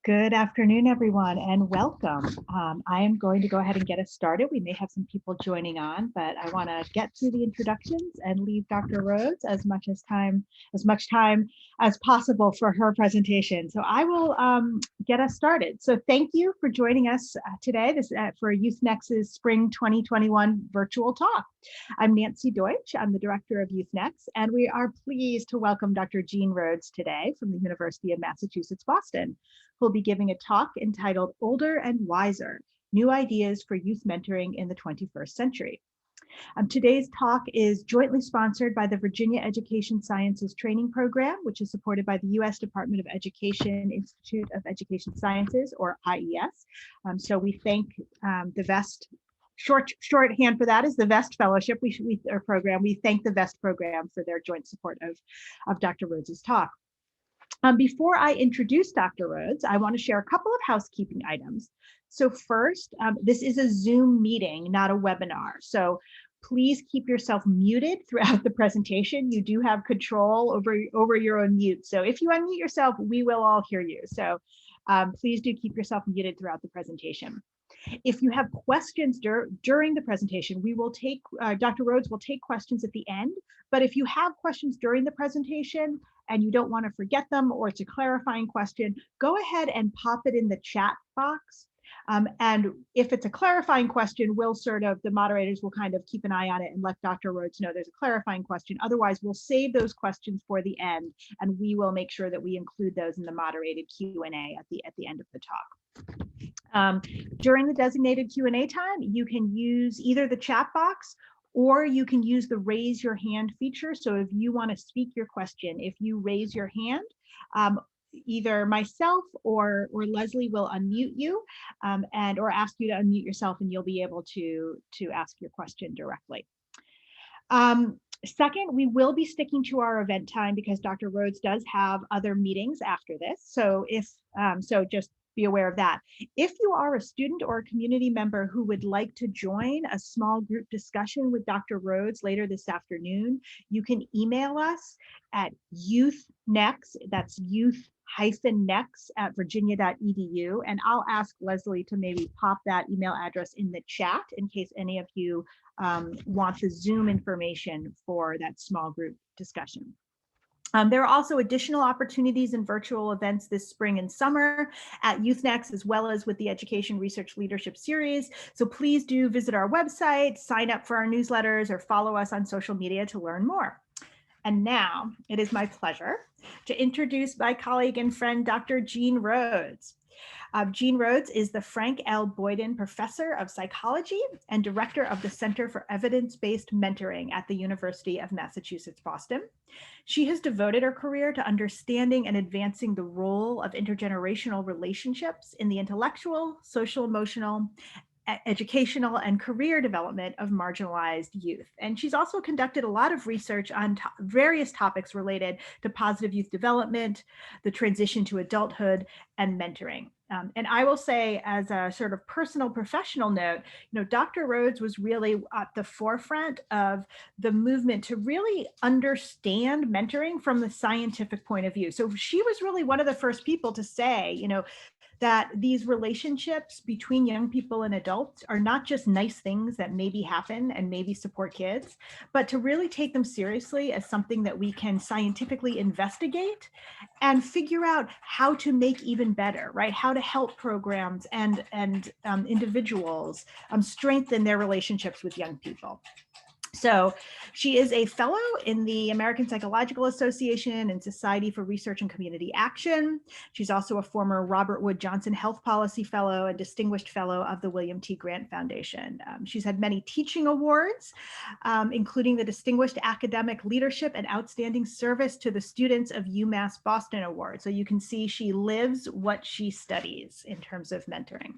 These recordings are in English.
Good afternoon, everyone, and welcome. I am going to go ahead and get us started. We may have some people joining on, but I want to get through the introductions and leave Dr. Rhodes as much time as possible for her presentation. So I will get us started. So thank you for joining us today for Youth-Nex's Spring 2021 virtual talk. I'm Nancy Deutsch. I'm the director of Youth-Nex, and we are pleased to welcome Dr. Jean Rhodes today from the University of Massachusetts, Boston, who'll be giving a talk entitled Older and Wiser, New Ideas for Youth Mentoring in the 21st Century. Today's talk is jointly sponsored by the Virginia Education Sciences Training Program, which is supported by the U.S. Department of Education Institute of Education Sciences, or IES. So we thank the VEST. Shorthand for that is the VEST Fellowship program. We thank the VEST program for their joint support of Dr. Rhodes's talk. Before I introduce Dr. Rhodes, I want to share a couple of housekeeping items. So first, this is a Zoom meeting, not a webinar. So please keep yourself muted throughout the presentation. You do have control over your own mute. So if you unmute yourself, we will all hear you. So please do keep yourself muted throughout the presentation. If you have questions during the presentation, we will take, Dr. Rhodes will take questions at the end, but if you have questions during the presentation and you don't want to forget them or it's a clarifying question, go ahead and pop it in the chat box. And if it's a clarifying question, the moderators will kind of keep an eye on it and let Dr. Rhodes know there's a clarifying question. Otherwise, we'll save those questions for the end, and we will make sure that we include those in the moderated Q&A at the end of the talk. During the designated Q&A time, you can use either the chat box or you can use the raise your hand feature. So if you want to speak your question, if you raise your hand, either myself or Leslie will unmute you or ask you to unmute yourself, and you'll be able to ask your question directly. Second, we will be sticking to our event time because Dr. Rhodes does have other meetings after this. So just be aware of that. If you are a student or a community member who would like to join a small group discussion with Dr. Rhodes later this afternoon, you can email us at Youth-Nex, that's youth-nex at virginia.edu. And I'll ask Leslie to maybe pop that email address in the chat in case any of you want the Zoom information for that small group discussion. There are also additional opportunities in virtual events this spring and summer at Youth-Nex, as well as with the Education Research Leadership Series. So please do visit our website, sign up for our newsletters, or follow us on social media to learn more. And now it is my pleasure to introduce my colleague and friend, Dr. Jean Rhodes. Jean Rhodes is the Frank L. Boyden Professor of Psychology and Director of the Center for Evidence-Based Mentoring at the University of Massachusetts, Boston. She has devoted her career to understanding and advancing the role of intergenerational relationships in the intellectual, social, emotional, educational, and career development of marginalized youth. And she's also conducted a lot of research on various topics related to positive youth development, the transition to adulthood, and mentoring. And I will say, as a sort of personal professional note, Dr. Rhodes was really at the forefront of the movement to really understand mentoring from the scientific point of view. So she was really one of the first people to say, that these relationships between young people and adults are not just nice things that maybe happen and maybe support kids, but to really take them seriously as something that we can scientifically investigate and figure out how to make even better, right? How to help programs and individuals strengthen their relationships with young people. So she is a fellow in the American Psychological Association and Society for Research and Community Action. She's also a former Robert Wood Johnson Health Policy Fellow and Distinguished Fellow of the William T. Grant Foundation. She's had many teaching awards, including the Distinguished Academic Leadership and Outstanding Service to the Students of UMass Boston Award. So you can see she lives what she studies in terms of mentoring.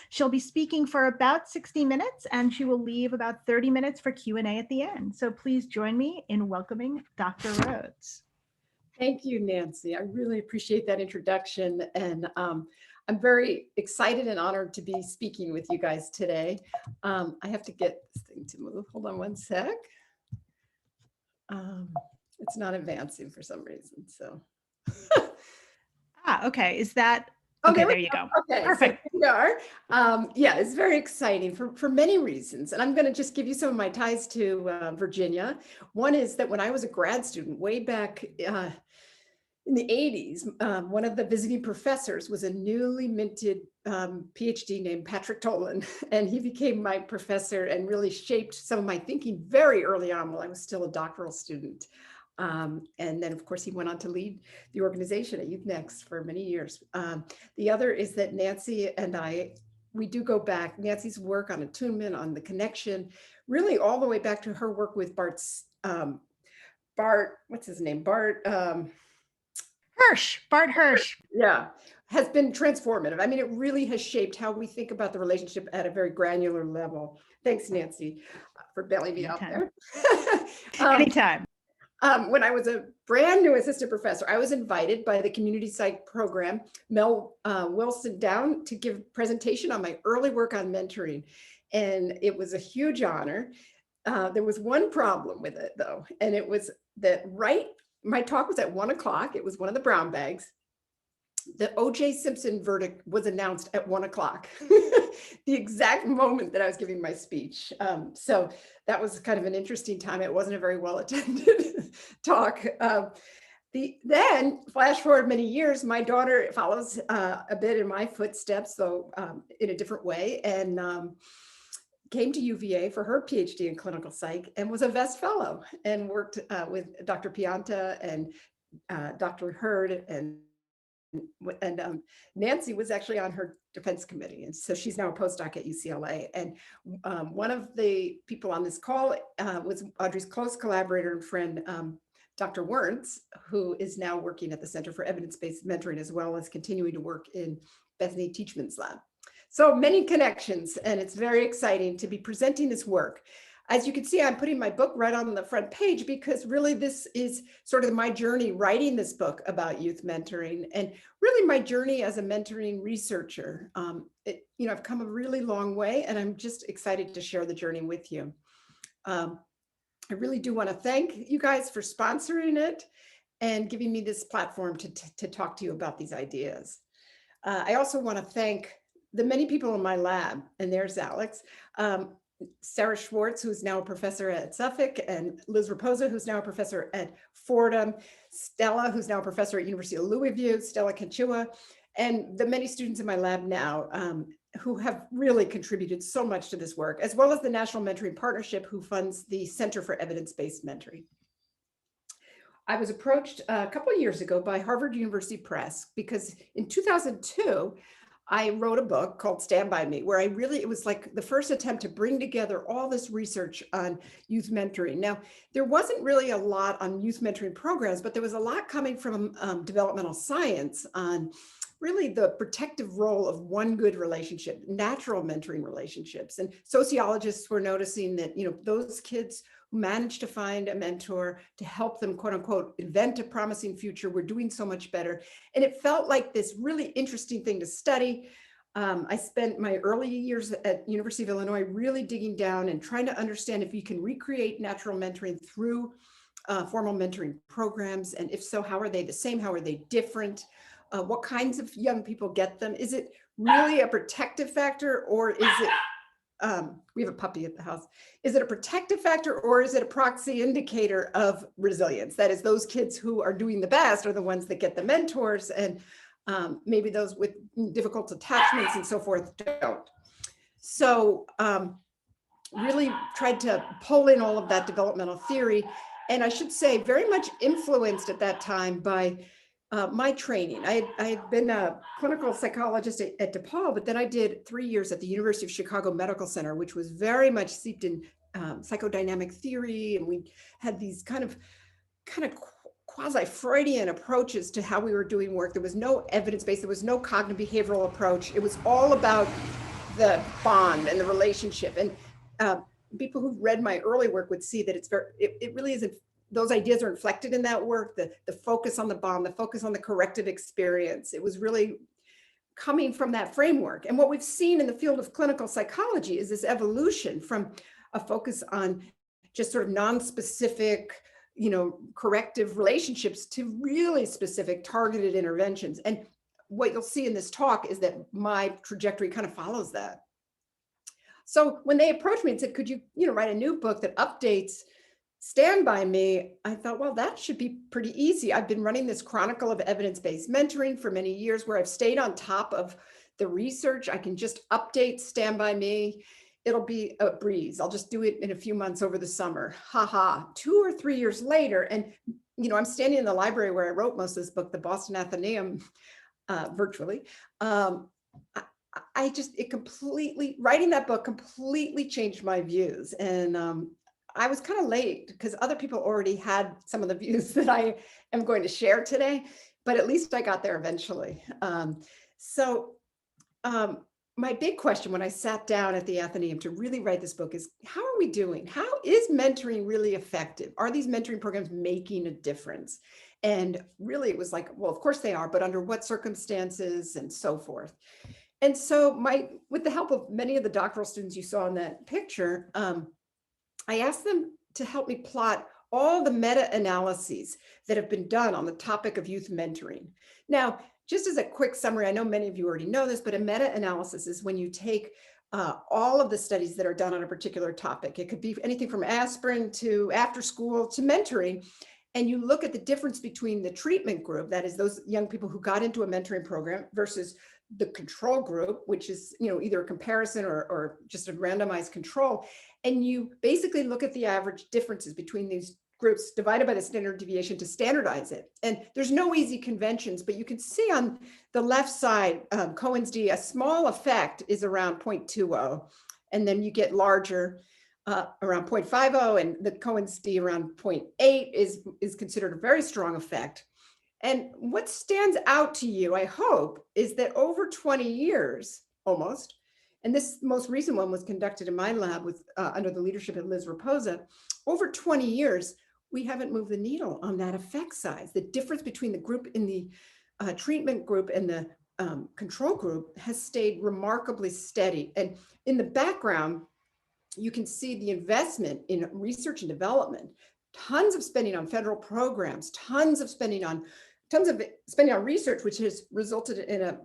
She'll be speaking for about 60 minutes, and she will leave about 30 minutes for Q&A at the end. So please join me in welcoming Dr. Rhodes. Thank you, Nancy. I really appreciate that introduction. And I'm very excited and honored to be speaking with you guys today. I have to get this thing to move. Hold on one sec. It's not advancing for some reason, so. Okay, is that Okay, there you go. Okay, Perfect. so we are. Yeah, it's very exciting for many reasons. And I'm going to just give you some of my ties to Virginia. One is that when I was a grad student way back in the 80s, one of the visiting professors was a newly minted PhD named Patrick Tolan, and he became my professor and really shaped some of my thinking very early on while I was still a doctoral student. And then, of course, he went on to lead the organization at Youth-Nex for many years. The other is that Nancy and we do go back. Nancy's work on attunement, on the connection, really all the way back to her work with Bart, what's his name? Bart Hirsch. Yeah, has been transformative. I mean, it really has shaped how we think about the relationship at a very granular level. Thanks, Nancy, for bailing me out there. Anytime. When I was a brand new assistant professor, I was invited by the community psych program, Mel Wilson, down to give a presentation on my early work on mentoring. And it was a huge honor. There was one problem with it though, and it was that my talk was at 1 o'clock. It was one of the brown bags. The O.J. Simpson verdict was announced at 1 o'clock, the exact moment that I was giving my speech. So that was kind of an interesting time. It wasn't a very well attended talk. Then flash forward many years, my daughter follows a bit in my footsteps, though in a different way, and came to UVA for her PhD in clinical psych and was a Vest Fellow and worked with Dr. Pianta and Dr. Hurd and Nancy was actually on her defense committee. And so she's now a postdoc at UCLA. And one of the people on this call was Audrey's close collaborator and friend, Dr. Rhodes, who is now working at the Center for Evidence-Based Mentoring, as well as continuing to work in Bethany Teachman's lab. So many connections, and it's very exciting to be presenting this work. As you can see, I'm putting my book right on the front page because really this is sort of my journey writing this book about youth mentoring and really my journey as a mentoring researcher. I've come a really long way and I'm just excited to share the journey with you. I really do want to thank you guys for sponsoring it and giving me this platform to talk to you about these ideas. I also want to thank the many people in my lab, and there's Alex, Sarah Schwartz, who's now a professor at Suffolk, and Liz Raposa, who's now a professor at Fordham, Stella, who's now a professor at University of Louisville, Stella Kachua, and the many students in my lab now who have really contributed so much to this work, as well as the National Mentoring Partnership, who funds the Center for Evidence-Based Mentoring. I was approached a couple of years ago by Harvard University Press because in 2002, I wrote a book called Stand By Me, where it was like the first attempt to bring together all this research on youth mentoring. Now, there wasn't really a lot on youth mentoring programs, but there was a lot coming from developmental science on really the protective role of one good relationship, natural mentoring relationships. And sociologists were noticing that, those kids who managed to find a mentor to help them, quote unquote, invent a promising future were doing so much better. And it felt like this really interesting thing to study. I spent my early years at University of Illinois really digging down and trying to understand if you can recreate natural mentoring through formal mentoring programs. And if so, how are they the same? How are they different? What kinds of young people get them? Is it really a protective factor, or is it, we have a puppy at the house. Is it a protective factor, or is it a proxy indicator of resilience? That is, those kids who are doing the best are the ones that get the mentors, and maybe those with difficult attachments and so forth don't. So really tried to pull in all of that developmental theory. And I should say very much influenced at that time by my training. I had been a clinical psychologist at DePaul, but then I did 3 years at the University of Chicago Medical Center, which was very much steeped in psychodynamic theory. And we had these kind of quasi-Freudian approaches to how we were doing work. There was no evidence-based, there was no cognitive behavioral approach. It was all about the bond and the relationship. And people who read my early work would see that it really isn't. Those ideas are inflected in that work, the focus on the bond, the focus on the corrective experience. It was really coming from that framework. And what we've seen in the field of clinical psychology is this evolution from a focus on just sort of non-specific, corrective relationships to really specific targeted interventions. And what you'll see in this talk is that my trajectory kind of follows that. So when they approached me and said, could you, write a new book that updates Stand By Me, I thought, well, that should be pretty easy. I've been running this Chronicle of Evidence-Based Mentoring for many years where I've stayed on top of the research. I can just update Stand By Me. It'll be a breeze. I'll just do it in a few months over the summer. Ha. 2 or 3 years later, and I'm standing in the library where I wrote most of this book, the Boston Athenaeum, virtually. Writing that book completely changed my views. And I was kind of late because other people already had some of the views that I am going to share today, but at least I got there eventually. My big question when I sat down at the Athenaeum to really write this book is, how are we doing? How is mentoring really effective? Are these mentoring programs making a difference? And really it was like, well, of course they are, but under what circumstances and so forth. And so with the help of many of the doctoral students you saw in that picture, I asked them to help me plot all the meta-analyses that have been done on the topic of youth mentoring. Now, just as a quick summary, I know many of you already know this, but a meta-analysis is when you take all of the studies that are done on a particular topic. It could be anything from aspirin to after school to mentoring. And you look at the difference between the treatment group, that is those young people who got into a mentoring program, versus the control group, which is either a comparison or just a randomized control. And you basically look at the average differences between these groups divided by the standard deviation to standardize it. And there's no easy conventions, but you can see on the left side, Cohen's d, a small effect is around 0.20. And then you get larger around 0.50, and the Cohen's d around 0.8 is considered a very strong effect. And what stands out to you, I hope, is that over 20 years, almost, and this most recent one was conducted in my lab with under the leadership of Liz Raposa, over 20 years, we haven't moved the needle on that effect size. The difference between the group in the treatment group and the control group has stayed remarkably steady. And in the background, you can see the investment in research and development, tons of spending on federal programs, tons of spending on research, which has resulted in a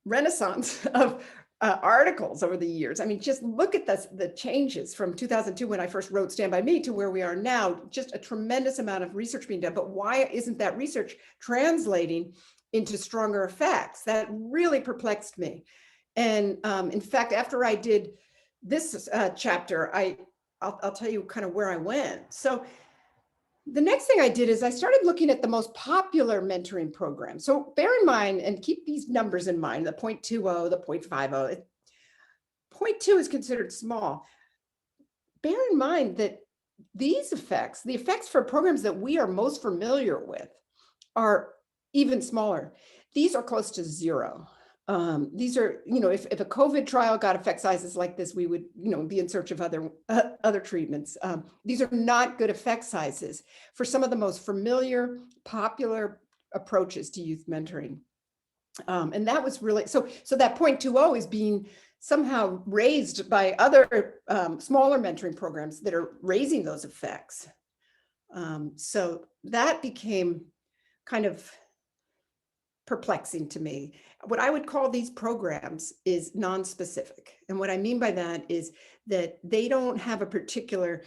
renaissance of articles over the years. I mean, just look at the changes from 2002 when I first wrote Stand By Me to where we are now, just a tremendous amount of research being done. But why isn't that research translating into stronger effects? That really perplexed me. And in fact, after I did this chapter, I'll tell you kind of where I went. So the next thing I did is I started looking at the most popular mentoring programs. So bear in mind and keep these numbers in mind, the 0.20, the 0.50. 0.2 is considered small. Bear in mind that these effects, the effects for programs that we are most familiar with, are even smaller. These are close to zero. These are, if a COVID trial got effect sizes like this, we would, be in search of other treatments. These are not good effect sizes for some of the most familiar, popular approaches to youth mentoring. And that was really, so that 0.20 is being somehow raised by other smaller mentoring programs that are raising those effects. So that became kind of perplexing to me. What I would call these programs is non-specific. And what I mean by that is that they don't have a particular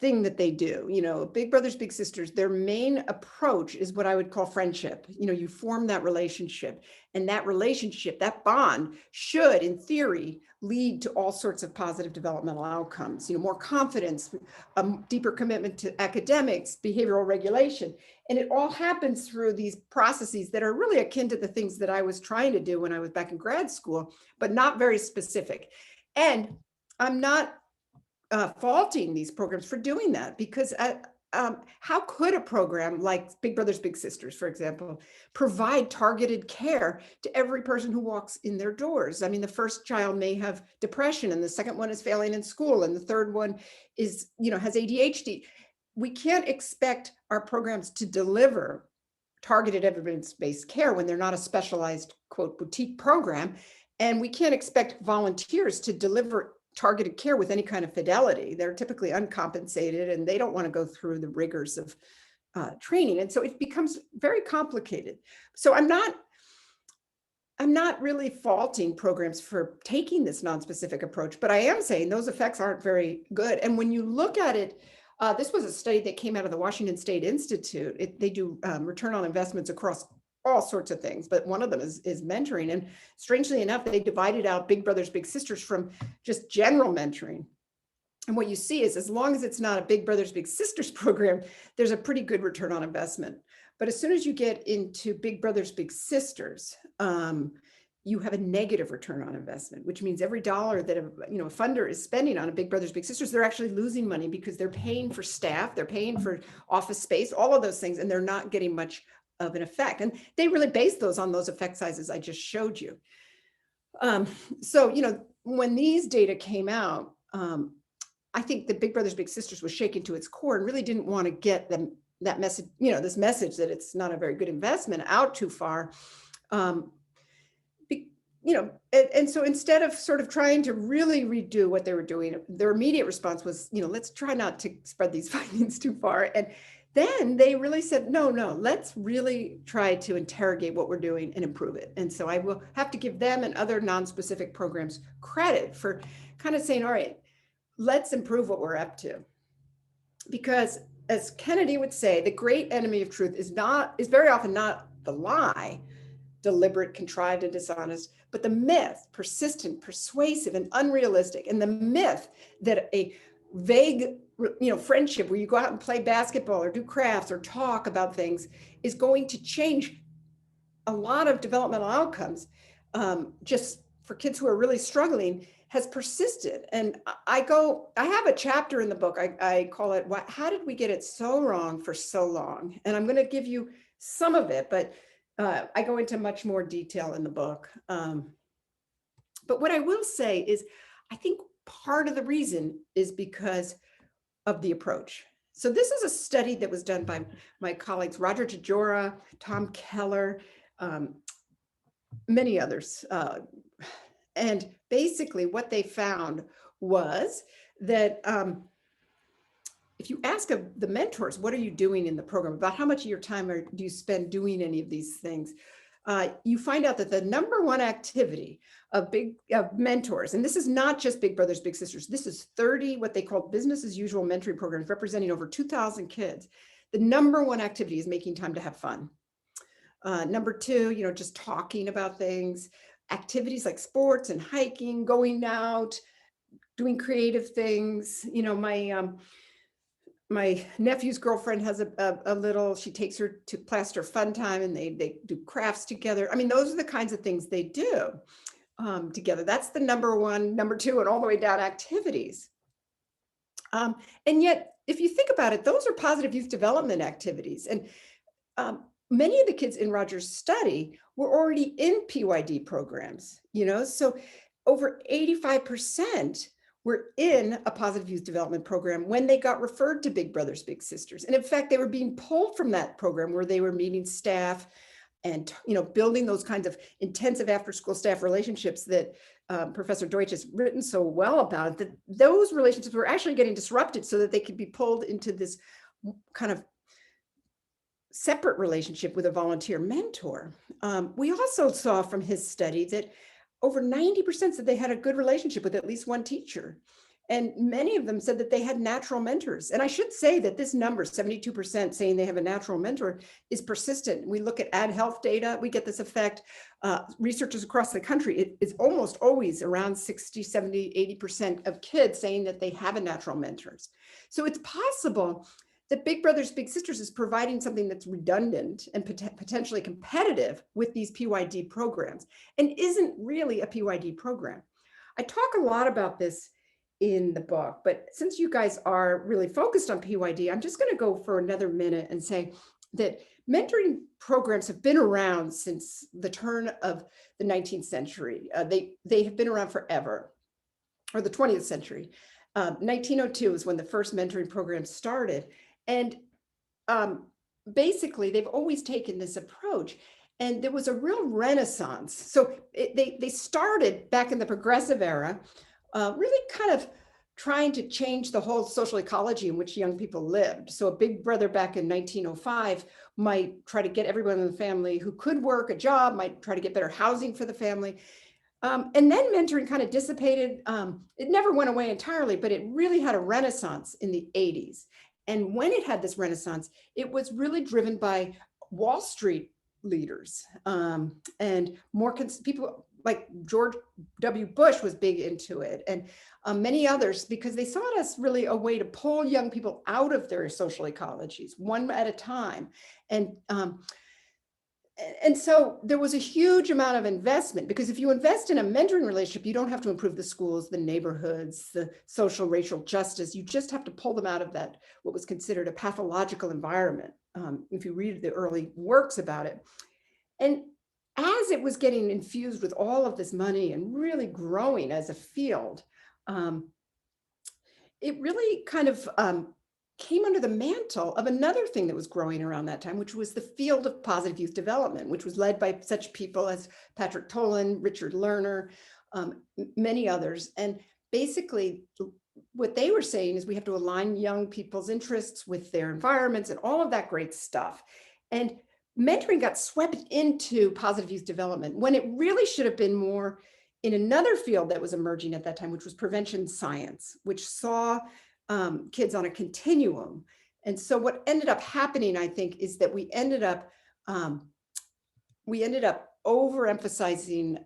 thing that they do. Big brothers, big sisters, their main approach is what I would call friendship. You form that relationship, and that relationship, that bond should, in theory, lead to all sorts of positive developmental outcomes, more confidence, a deeper commitment to academics, behavioral regulation. And it all happens through these processes that are really akin to the things that I was trying to do when I was back in grad school, but not very specific. And I'm not faulting these programs for doing that, because how could a program like Big Brothers Big Sisters, for example, provide targeted care to every person who walks in their doors? I mean, the first child may have depression, and the second one is failing in school, and the third one is, has ADHD. We can't expect our programs to deliver targeted evidence-based care when they're not a specialized, quote, boutique program. And we can't expect volunteers to deliver targeted care with any kind of fidelity. They're typically uncompensated, and they don't want to go through the rigors of training. And so it becomes very complicated. So I'm not really faulting programs for taking this non-specific approach, but I am saying those effects aren't very good. And when you look at it, this was a study that came out of the Washington State Institute. They do return on investments across all sorts of things, but one of them is mentoring. And strangely enough, they divided out Big Brothers Big Sisters from just general mentoring. And what you see is, as long as it's not a Big Brothers Big Sisters program, there's a pretty good return on investment. But as soon as you get into Big Brothers Big Sisters, you have a negative return on investment, which means every dollar that a funder is spending on a Big Brothers Big Sisters, they're actually losing money because they're paying for staff, they're paying for office space, all of those things, and they're not getting much of an effect. And they really base those on those effect sizes I just showed you. So when these data came out, I think the Big Brothers Big Sisters was shaken to its core and really didn't want to get them that message, this message that it's not a very good investment out too far. And so instead of sort of trying to really redo what they were doing, their immediate response was, let's try not to spread these findings too far. And then they really said, no, let's really try to interrogate what we're doing and improve it. And so I will have to give them and other non-specific programs credit for kind of saying, all right, let's improve what we're up to. Because as Kennedy would say, the great enemy of truth is very often not the lie, deliberate, contrived, and dishonest, but the myth, persistent, persuasive, and unrealistic. And the myth that a vague, friendship where you go out and play basketball or do crafts or talk about things is going to change a lot of developmental outcomes, just for kids who are really struggling, has persisted. And I have a chapter in the book, I call it, how did we get it so wrong for so long? And I'm going to give you some of it, but I go into much more detail in the book. But what I will say is, I think part of the reason is because of the approach. So this is a study that was done by my colleagues, Roger Tajora, Tom Keller, many others. And basically what they found was that if you ask the mentors, what are you doing in the program? About how much of your time do you spend doing any of these things? You find out that the number one activity of mentors, and this is not just Big Brothers Big Sisters, this is 30 what they call business as usual mentoring programs representing over 2,000 kids. The number one activity is making time to have fun. Number two, just talking about things, activities like sports and hiking, going out, doing creative things. My nephew's girlfriend has a little, she takes her to Plaster Fun Time and they do crafts together. I mean, those are the kinds of things they do together. That's the number one, number two, and all the way down activities. And yet, if you think about it, those are positive youth development activities. And many of the kids in Roger's study were already in PYD programs, so over 85% were in a positive youth development program when they got referred to Big Brothers Big Sisters. And in fact, they were being pulled from that program where they were meeting staff and building those kinds of intensive after-school staff relationships that Professor Deutsch has written so well about, that those relationships were actually getting disrupted so that they could be pulled into this kind of separate relationship with a volunteer mentor. We also saw from his study that over 90% said they had a good relationship with at least one teacher. And many of them said that they had natural mentors. And I should say that this number, 72% saying they have a natural mentor, is persistent. We look at ad health data, we get this effect. Researchers across the country, it is almost always around 60, 70, 80% of kids saying that they have a natural mentors. So it's possible that Big Brothers Big Sisters is providing something that's redundant and potentially competitive with these PYD programs and isn't really a PYD program. I talk a lot about this in the book, but since you guys are really focused on PYD, I'm just going to go for another minute and say that mentoring programs have been around since the turn of the 19th century. They have been around forever, or the 20th century. 1902 is when the first mentoring program started. And basically, they've always taken this approach. And there was a real renaissance. So they started back in the progressive era, really kind of trying to change the whole social ecology in which young people lived. So a big brother back in 1905 might try to get everyone in the family who could work a job, might try to get better housing for the family. And then mentoring kind of dissipated. It never went away entirely, but it really had a renaissance in the 80s. And when it had this renaissance, it was really driven by Wall Street leaders and more people like George W. Bush was big into it, and many others, because they saw it as really a way to pull young people out of their social ecologies one at a time. And so there was a huge amount of investment, because if you invest in a mentoring relationship, you don't have to improve the schools, the neighborhoods, the social, racial justice. You just have to pull them out of that, what was considered a pathological environment, if you read the early works about it. And as it was getting infused with all of this money and really growing as a field, it really kind of came under the mantle of another thing that was growing around that time, which was the field of positive youth development, which was led by such people as Patrick Tolan, Richard Lerner, many others. And basically, what they were saying is we have to align young people's interests with their environments and all of that great stuff. And mentoring got swept into positive youth development when it really should have been more in another field that was emerging at that time, which was prevention science, which saw kids on a continuum. And so what ended up happening, I think, is that we ended up overemphasizing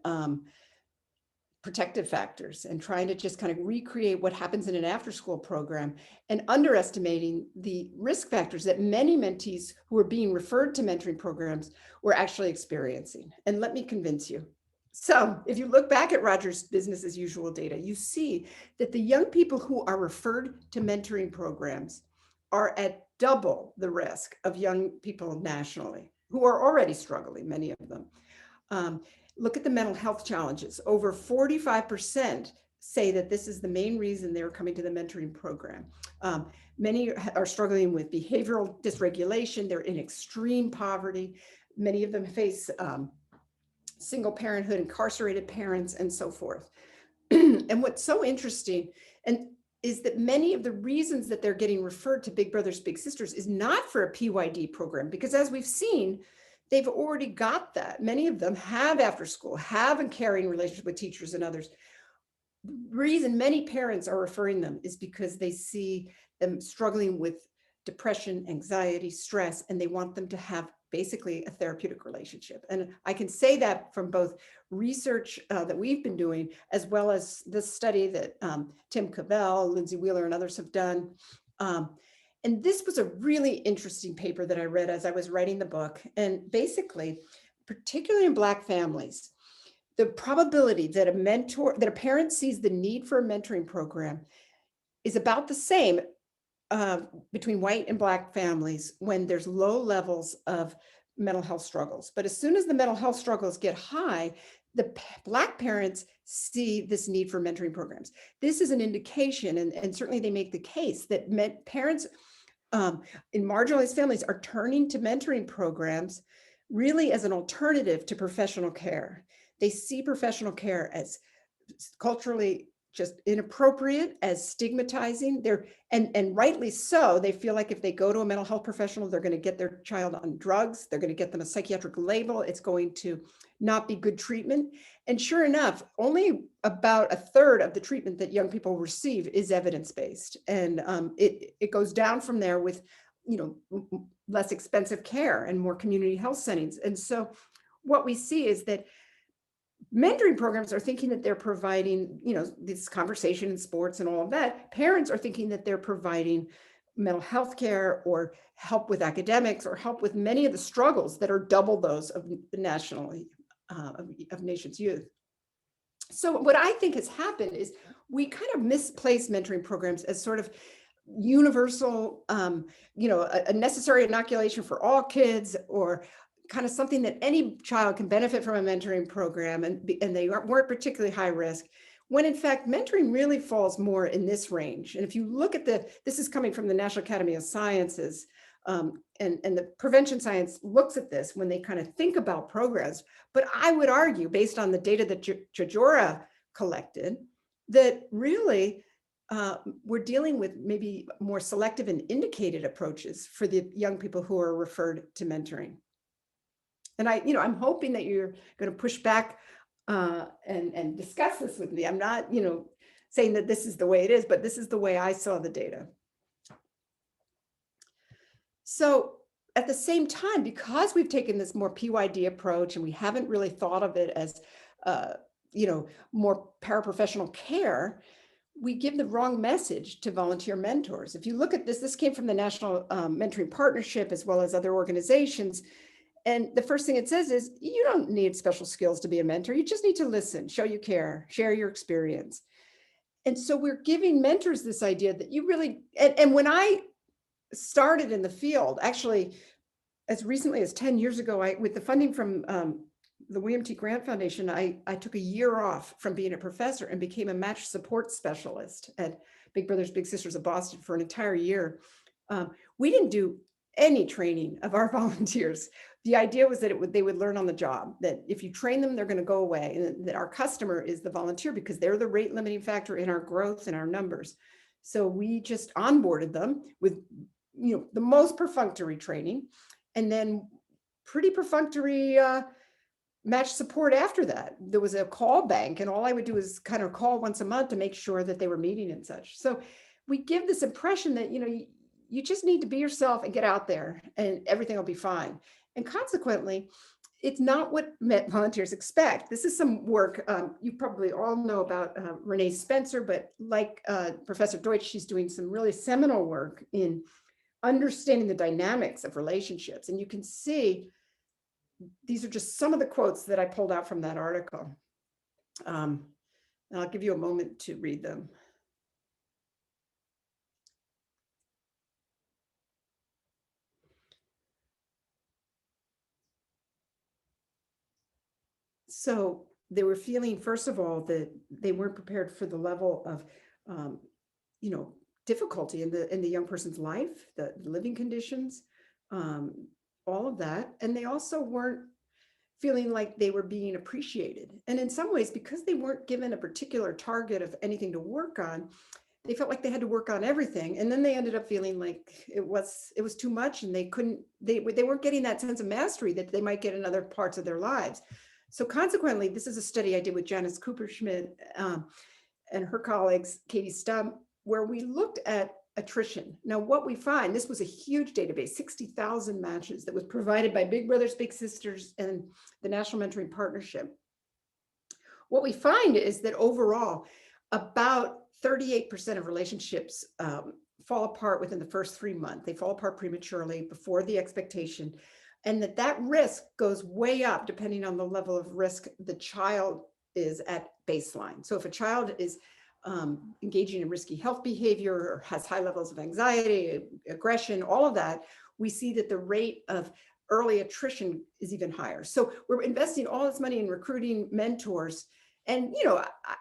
protective factors and trying to just kind of recreate what happens in an after-school program, and underestimating the risk factors that many mentees who were being referred to mentoring programs were actually experiencing. And let me convince you. So if you look back at Rogers' business as usual data, you see that the young people who are referred to mentoring programs are at double the risk of young people nationally who are already struggling, many of them. Look at the mental health challenges. Over 45% say that this is the main reason they're coming to the mentoring program. Many are struggling with behavioral dysregulation. They're in extreme poverty. Many of them face single parenthood, incarcerated parents, and so forth. And what's so interesting is that many of the reasons that they're getting referred to Big Brothers Big Sisters is not for a PYD program, because as we've seen, they've already got that. Many of them have after school, have a caring relationship with teachers and others. The reason many parents are referring them is because they see them struggling with depression, anxiety, stress, and they want them to have basically a therapeutic relationship. And I can say that from both research that we've been doing, as well as the study that Tim Cavell, Lindsay Wheeler, and others have done. And this was a really interesting paper that I read as I was writing the book. And basically, particularly in Black families, the probability that a parent sees the need for a mentoring program is about the same between white and Black families when there's low levels of mental health struggles. But as soon as the mental health struggles get high, the Black parents see this need for mentoring programs. This is an indication, and certainly they make the case that parents in marginalized families are turning to mentoring programs really as an alternative to professional care. They see professional care as culturally just inappropriate, as stigmatizing. And rightly so. They feel like if they go to a mental health professional, they're going to get their child on drugs. They're going to get them a psychiatric label. It's going to not be good treatment. And sure enough, only about a third of the treatment that young people receive is evidence-based. And it goes down from there with, less expensive care and more community health settings. And so what we see is that mentoring programs are thinking that they're providing, this conversation in sports and all of that. Parents are thinking that they're providing mental health care or help with academics or help with many of the struggles that are double those of the nationally of nation's youth. So what I think has happened is we kind of misplace mentoring programs as sort of universal, a necessary inoculation for all kids, or kind of something that any child can benefit from a mentoring program, and they weren't particularly high risk, when in fact mentoring really falls more in this range. And if you look at this is coming from the National Academy of Sciences, and the prevention science looks at this when they kind of think about programs. But I would argue, based on the data that Jajora collected, that really we're dealing with maybe more selective and indicated approaches for the young people who are referred to mentoring. And I'm hoping that you're going to push back and discuss this with me. I'm not, saying that this is the way it is, but this is the way I saw the data. So at the same time, because we've taken this more PYD approach and we haven't really thought of it as, more paraprofessional care, we give the wrong message to volunteer mentors. If you look at this came from the National Mentoring Partnership as well as other organizations. And the first thing it says is, you don't need special skills to be a mentor. You just need to listen, show you care, share your experience. And so we're giving mentors this idea that you really, and when I started in the field, actually, as recently as 10 years ago, with the funding from the William T. Grant Foundation, I took a year off from being a professor and became a match support specialist at Big Brothers Big Sisters of Boston for an entire year. We didn't do any training of our volunteers. The idea was that they would learn on the job, that if you train them, they're going to go away, and that our customer is the volunteer because they're the rate limiting factor in our growth and our numbers. So we just onboarded them with, the most perfunctory training, and then pretty perfunctory match support after that. There was a call bank, and all I would do is kind of call once a month to make sure that they were meeting and such. So we give this impression that, you just need to be yourself and get out there and everything will be fine. And consequently, it's not what volunteers expect. This is some work you probably all know about Renee Spencer, but like Professor Deutsch, she's doing some really seminal work in understanding the dynamics of relationships. And you can see, these are just some of the quotes that I pulled out from that article. And I'll give you a moment to read them. So they were feeling, first of all, that they weren't prepared for the level of, difficulty in the young person's life, the living conditions, all of that. And they also weren't feeling like they were being appreciated. And in some ways, because they weren't given a particular target of anything to work on, they felt like they had to work on everything. And then they ended up feeling like it was too much, and they weren't getting that sense of mastery that they might get in other parts of their lives. So consequently, this is a study I did with Janice Cooper-Schmidt and her colleagues, Katie Stump, where we looked at attrition. Now, what we find, this was a huge database, 60,000 matches that was provided by Big Brothers Big Sisters and the National Mentoring Partnership. What we find is that overall, about 38% of relationships fall apart within the first 3 months. They fall apart prematurely before the expectation, and that risk goes way up depending on the level of risk the child is at baseline. So if a child is engaging in risky health behavior or has high levels of anxiety, aggression, all of that, we see that the rate of early attrition is even higher. So we're investing all this money in recruiting mentors. And,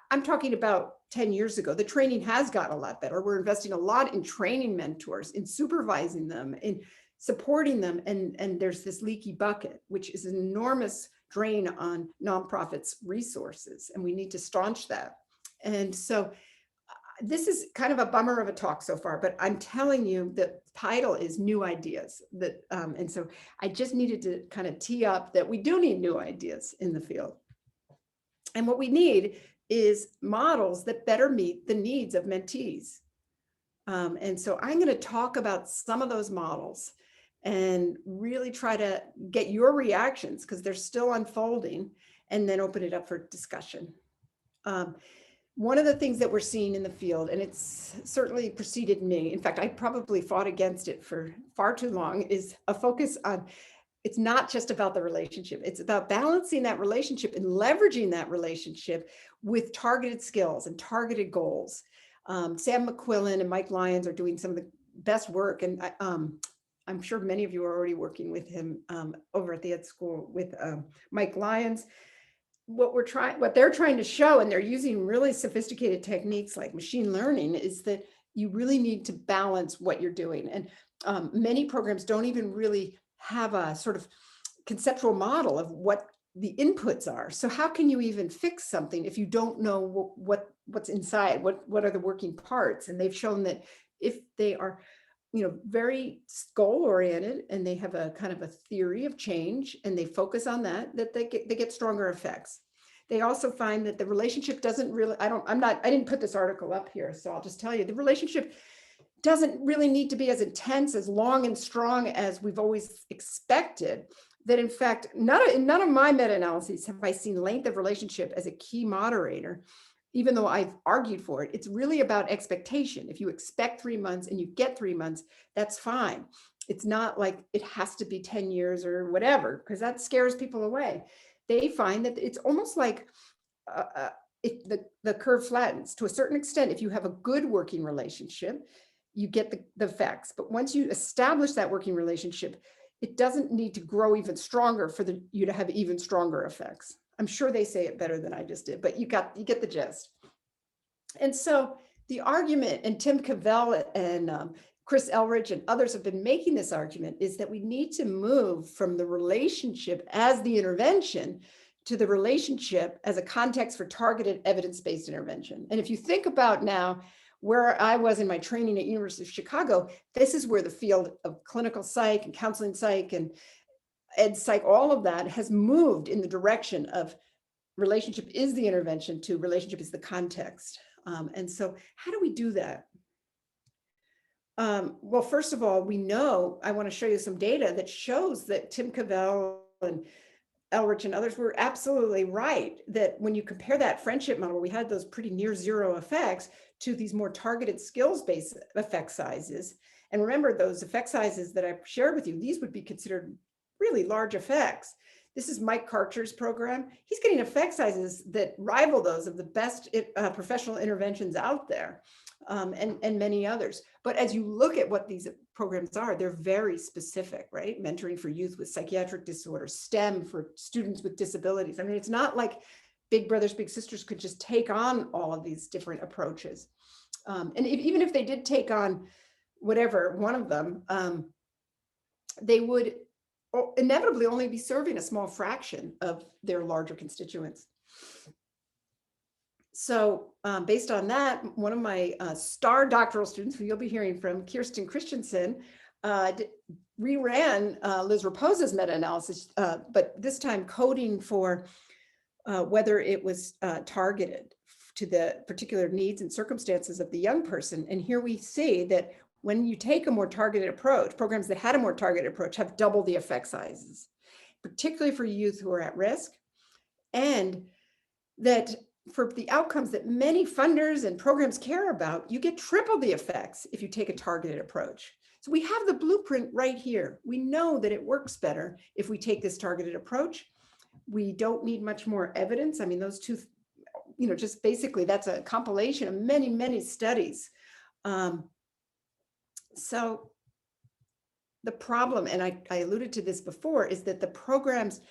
I'm talking about 10 years ago. The training has gotten a lot better. We're investing a lot in training mentors, in supervising them, in supporting them. And there's this leaky bucket, which is an enormous drain on nonprofits' resources. And we need to staunch that. And so this is kind of a bummer of a talk so far, but I'm telling you the title is New Ideas. And so I just needed to kind of tee up that we do need new ideas in the field. And what we need is models that better meet the needs of mentees. And so I'm going to talk about some of those models and really try to get your reactions because they're still unfolding, and then open it up for discussion. One of the things that we're seeing in the field, and it's certainly preceded me, in fact, I probably fought against it for far too long, is a focus on, it's not just about the relationship. It's about balancing that relationship and leveraging that relationship with targeted skills and targeted goals. Sam McQuillan and Mike Lyons are doing some of the best work. And I'm sure many of you are already working with him over at the Ed School with Mike Lyons. What they're trying to show, and they're using really sophisticated techniques like machine learning, is that you really need to balance what you're doing. And many programs don't even really have a sort of conceptual model of what the inputs are. So how can you even fix something if you don't know what what's inside, what are the working parts. And they've shown that if they are, very goal oriented and they have a kind of a theory of change and they focus on that, they get stronger effects. They also find that the relationship doesn't really, I didn't put this article up here, so I'll just tell you, the relationship doesn't really need to be as intense, as long and strong as we've always expected. That in fact, in none of my meta-analyses have I seen length of relationship as a key moderator, even though I've argued for it. It's really about expectation. If you expect 3 months and you get 3 months, that's fine. It's not like it has to be 10 years or whatever, because that scares people away. They find that it's almost like the curve flattens to a certain extent. If you have a good working relationship, you get the effects. But once you establish that working relationship, it doesn't need to grow even stronger for you to have even stronger effects. I'm sure they say it better than I just did, but you get the gist. And so the argument, and Tim Cavell and Chris Elrich and others have been making this argument, is that we need to move from the relationship as the intervention to the relationship as a context for targeted evidence-based intervention. And if you think about now where I was in my training at University of Chicago, this is where the field of clinical psych and counseling psych and ed psych, all of that has moved in the direction of relationship is the intervention to relationship is the context. And so how do we do that? Well, first of all, we know, I want to show you some data that shows that Tim Cavell and Elrich and others were absolutely right, that when you compare that friendship model where we had those pretty near zero effects to these more targeted skills-based effect sizes, and remember those effect sizes that I shared with you, these would be considered really large effects. This is Mike Karcher's program. He's getting effect sizes that rival those of the best professional interventions out there, and many others. But as you look at what these programs are, they're very specific, right? Mentoring for youth with psychiatric disorders, STEM for students with disabilities. I mean, it's not like Big Brothers, Big Sisters could just take on all of these different approaches. And even if they did take on whatever one of them, they would inevitably only be serving a small fraction of their larger constituents. So based on that, one of my star doctoral students, who you'll be hearing from, Kirsten Christensen, reran Liz Raposa's meta-analysis, but this time coding for whether it was targeted to the particular needs and circumstances of the young person. And here we see that when you take a more targeted approach, programs that had a more targeted approach have double the effect sizes, particularly for youth who are at risk, and that for the outcomes that many funders and programs care about, you get triple the effects if you take a targeted approach. So we have the blueprint right here. We know that it works better if we take this targeted approach. We don't need much more evidence. I mean, those two, just basically that's a compilation of many, many studies. So the problem, and I alluded to this before, is that the programs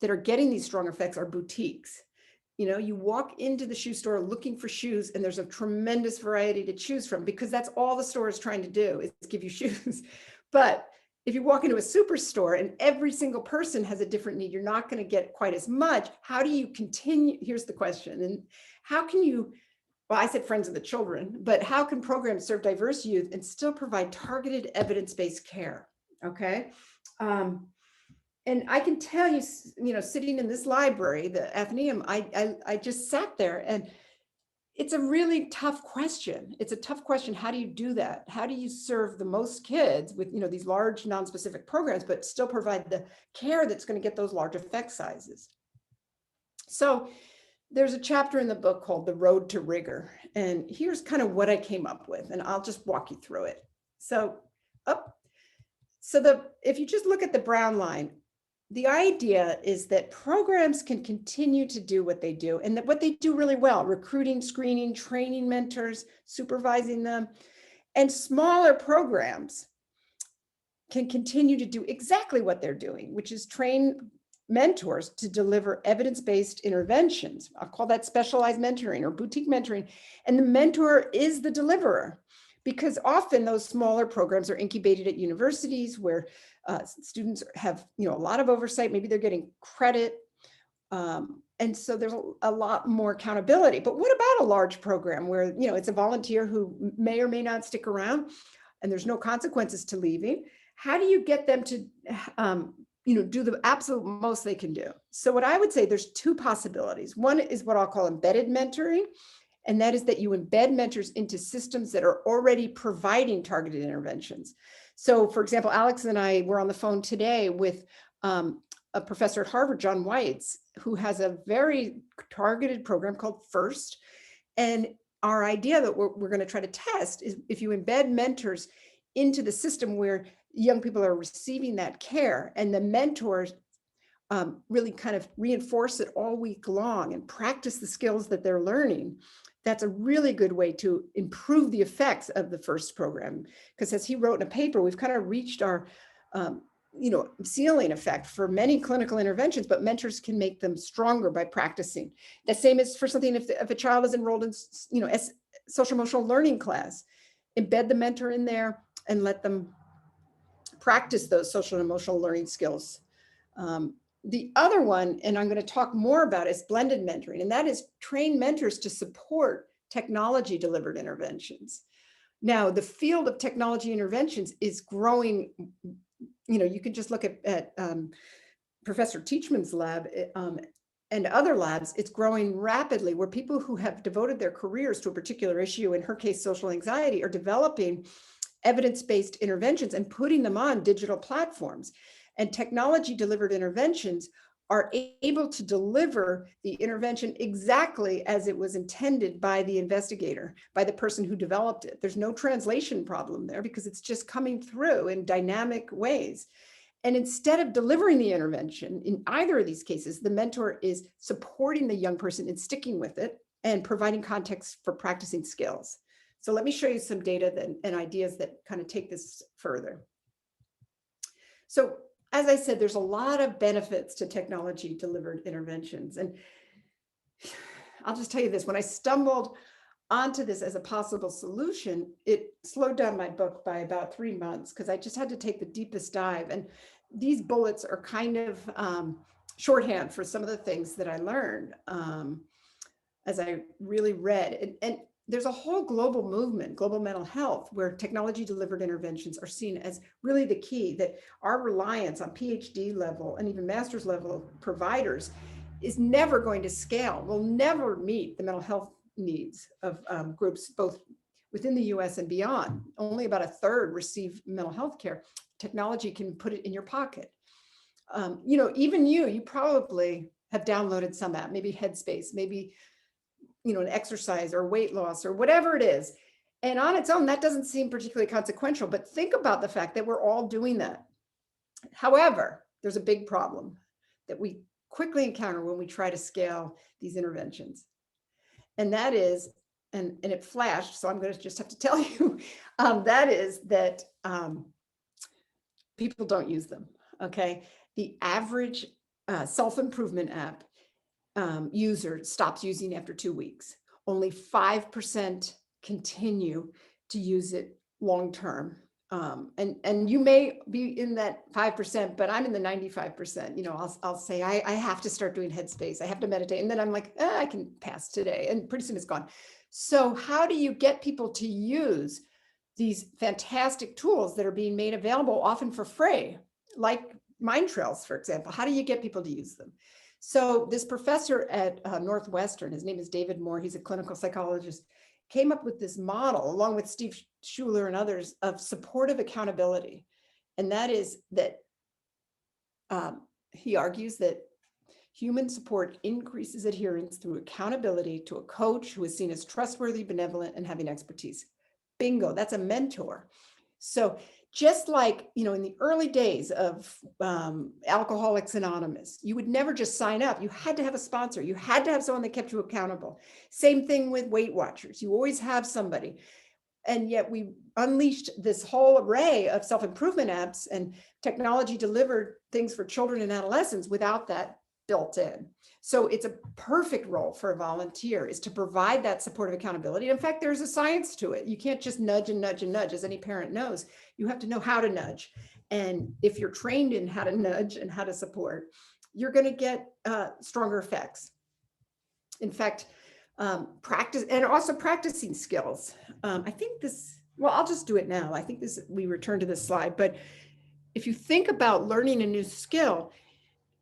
that are getting these strong effects are boutiques. You walk into the shoe store looking for shoes and there's a tremendous variety to choose from because that's all the store is trying to do is give you shoes. But if you walk into a superstore and every single person has a different need, you're not going to get quite as much. How do you continue? Here's the question. And how can you, well, I said friends of the children, but how can programs serve diverse youth and still provide targeted evidence-based care? Okay. And I can tell you, sitting in this library, the Athenaeum, I just sat there, and it's a really tough question. It's a tough question. How do you do that? How do you serve the most kids with, these large non-specific programs, but still provide the care that's going to get those large effect sizes? So there's a chapter in the book called The Road to Rigor. And here's kind of what I came up with, and I'll just walk you through it. So if you just look at the brown line, the idea is that programs can continue to do what they do, and that what they do really well: recruiting, screening, training mentors, supervising them. And smaller programs can continue to do exactly what they're doing, which is train mentors to deliver evidence-based interventions. I'll call that specialized mentoring or boutique mentoring. And the mentor is the deliverer, because often those smaller programs are incubated at universities where students have a lot of oversight. Maybe they're getting credit, And so there's a lot more accountability. But what about a large program where, it's a volunteer who may or may not stick around and there's no consequences to leaving? How do you get them to, do the absolute most they can do? So what I would say, there's two possibilities. One is what I'll call embedded mentoring. And that is that you embed mentors into systems that are already providing targeted interventions. So for example, Alex and I were on the phone today with a professor at Harvard, John Weitz, who has a very targeted program called FIRST. And our idea that we're going to try to test is if you embed mentors into the system where young people are receiving that care, and the mentors really kind of reinforce it all week long and practice the skills that they're learning. That's a really good way to improve the effects of the FIRST program. Because as he wrote in a paper, we've kind of reached our ceiling effect for many clinical interventions, but mentors can make them stronger by practicing. The same is for something if a child is enrolled in, social emotional learning class, embed the mentor in there and let them practice those social and emotional learning skills. The other one, and I'm going to talk more about, is blended mentoring, and that is train mentors to support technology delivered interventions. Now, the field of technology interventions is growing. You can just look at Professor Teachman's lab and other labs. It's growing rapidly, where people who have devoted their careers to a particular issue, in her case, social anxiety, are developing evidence-based interventions and putting them on digital platforms. And technology delivered interventions are able to deliver the intervention exactly as it was intended by the investigator, by the person who developed it. There's no translation problem there because it's just coming through in dynamic ways. And instead of delivering the intervention in either of these cases, the mentor is supporting the young person in sticking with it and providing context for practicing skills. So let me show you some data and ideas that kind of take this further. So as I said, there's a lot of benefits to technology delivered interventions. And I'll just tell you this, when I stumbled onto this as a possible solution, it slowed down my book by about 3 months because I just had to take the deepest dive. And these bullets are kind of shorthand for some of the things that I learned as I really read. And there's a whole global movement, global mental health, where technology delivered interventions are seen as really the key, that our reliance on PhD level and even master's level providers is never going to scale, will never meet the mental health needs of groups, both within the US and beyond. Only about a third receive mental health care. Technology can put it in your pocket. Even you probably have downloaded some app, maybe Headspace, maybe an exercise or weight loss or whatever it is. And on its own, that doesn't seem particularly consequential, but think about the fact that we're all doing that. However, there's a big problem that we quickly encounter when we try to scale these interventions. And that is, and it flashed, so I'm going to just have to tell you, that is that people don't use them, okay? The average self-improvement app user stops using after 2 weeks. Only 5% continue to use it long-term. And you may be in that 5%, but I'm in the 95%. I'll say, I have to start doing Headspace. I have to meditate. And then I'm like, I can pass today. And pretty soon it's gone. So how do you get people to use these fantastic tools that are being made available often for free, like mind trails, for example? How do you get people to use them? So this professor at Northwestern, his name is David Moore, he's a clinical psychologist, came up with this model, along with Steve Schuler and others, of supportive accountability. And that is that he argues that human support increases adherence through accountability to a coach who is seen as trustworthy, benevolent, and having expertise. Bingo, that's a mentor. So just like, in the early days of Alcoholics Anonymous, you would never just sign up. You had to have a sponsor. You had to have someone that kept you accountable. Same thing with Weight Watchers. You always have somebody. And yet we unleashed this whole array of self-improvement apps and technology delivered things for children and adolescents without that built in. So it's a perfect role for a volunteer, is to provide that supportive accountability. In fact, there's a science to it. You can't just nudge and nudge and nudge, as any parent knows. You have to know how to nudge. And if you're trained in how to nudge and how to support, you're going to get stronger effects. In fact, practice and also practicing skills. I think this, well, I'll just do it now. I think this, we return to this slide, but if you think about learning a new skill,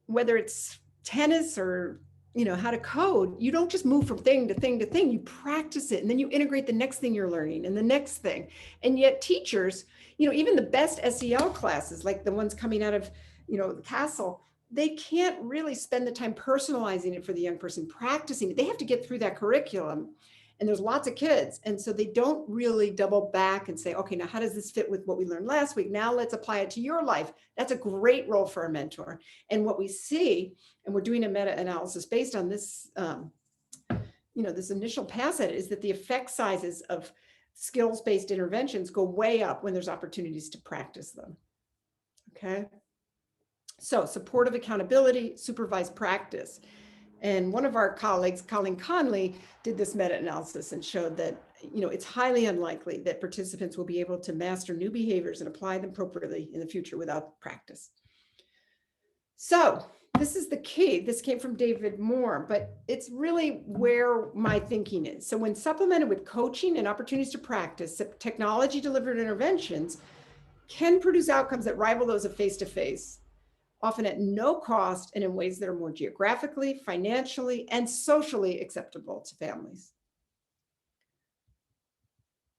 whether it's tennis or, you know, how to code, you don't just move from thing to thing to thing, you practice it and then you integrate the next thing you're learning and the next thing. And yet teachers, you know, even the best SEL classes, like the ones coming out of, you know, the Castle, they can't really spend the time personalizing it for the young person, practicing it. They have to get through that curriculum. And there's lots of kids. And so they don't really double back and say, okay, now how does this fit with what we learned last week? Now let's apply it to your life. That's a great role for a mentor. And what we see, and we're doing a meta-analysis based on this, you know, this initial pass at it, is that the effect sizes of skills-based interventions go way up when there's opportunities to practice them. Okay. So supportive accountability, supervised practice. And one of our colleagues, Colleen Conley, did this meta-analysis and showed that, you know, it's highly unlikely that participants will be able to master new behaviors and apply them appropriately in the future without practice. So this is the key. This came from David Moore, but it's really where my thinking is. So when supplemented with coaching and opportunities to practice, technology-delivered interventions can produce outcomes that rival those of face-to-face, often at no cost and in ways that are more geographically, financially, and socially acceptable to families.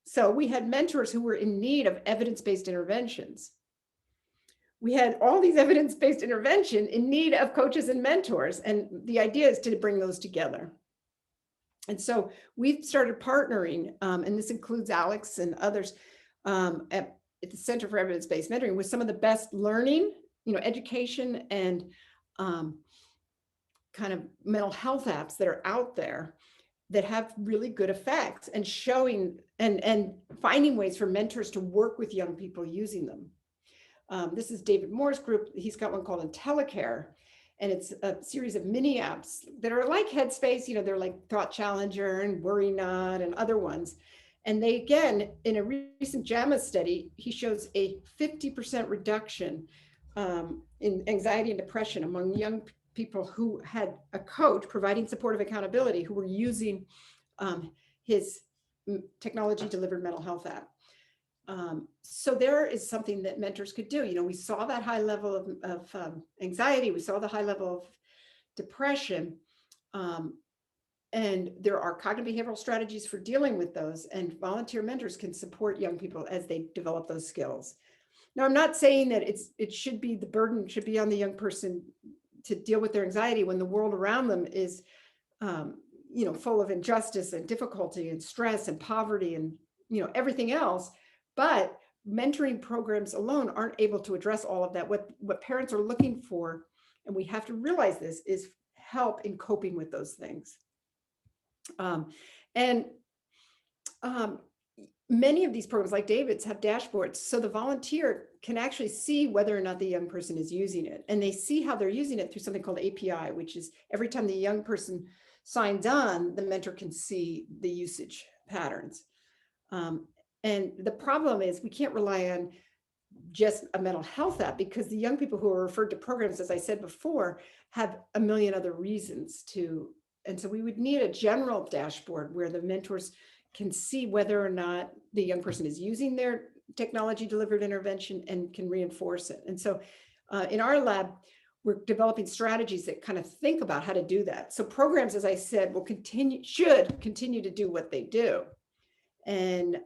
So we had mentors who were in need of evidence-based interventions. We had all these evidence-based intervention in need of coaches and mentors. And the idea is to bring those together. And so we've started partnering, and this includes Alex and others at the Center for Evidence-Based Mentoring, with some of the best learning, you know, education and kind of mental health apps that are out there that have really good effects, and showing and finding ways for mentors to work with young people using them. This is David Moore's group. He's got one called IntelliCare, and it's a series of mini apps that are like Headspace. You know, they're like Thought Challenger and Worry Not and other ones. And they, again, in a recent JAMA study, he shows a 50% reduction in anxiety and depression among young people who had a coach providing supportive accountability, who were using his technology-delivered mental health app. So there is something that mentors could do. You know, we saw that high level of anxiety, we saw the high level of depression, and there are cognitive behavioral strategies for dealing with those, and volunteer mentors can support young people as they develop those skills. Now, I'm not saying that it should be, the burden should be on the young person to deal with their anxiety when the world around them is, you know, full of injustice and difficulty and stress and poverty and, you know, everything else. But mentoring programs alone aren't able to address all of that. What parents are looking for, and we have to realize this, is help in coping with those things. Many of these programs, like David's, have dashboards, so the volunteer can actually see whether or not the young person is using it. And they see how they're using it through something called API, which is every time the young person signs on, the mentor can see the usage patterns. And the problem is we can't rely on just a mental health app, because the young people who are referred to programs, as I said before, have a million other reasons to. And so we would need a general dashboard where the mentors can see whether or not the young person is using their technology delivered intervention and can reinforce it. And so in our lab, we're developing strategies that kind of think about how to do that. So programs, as I said, should continue to do what they do. And,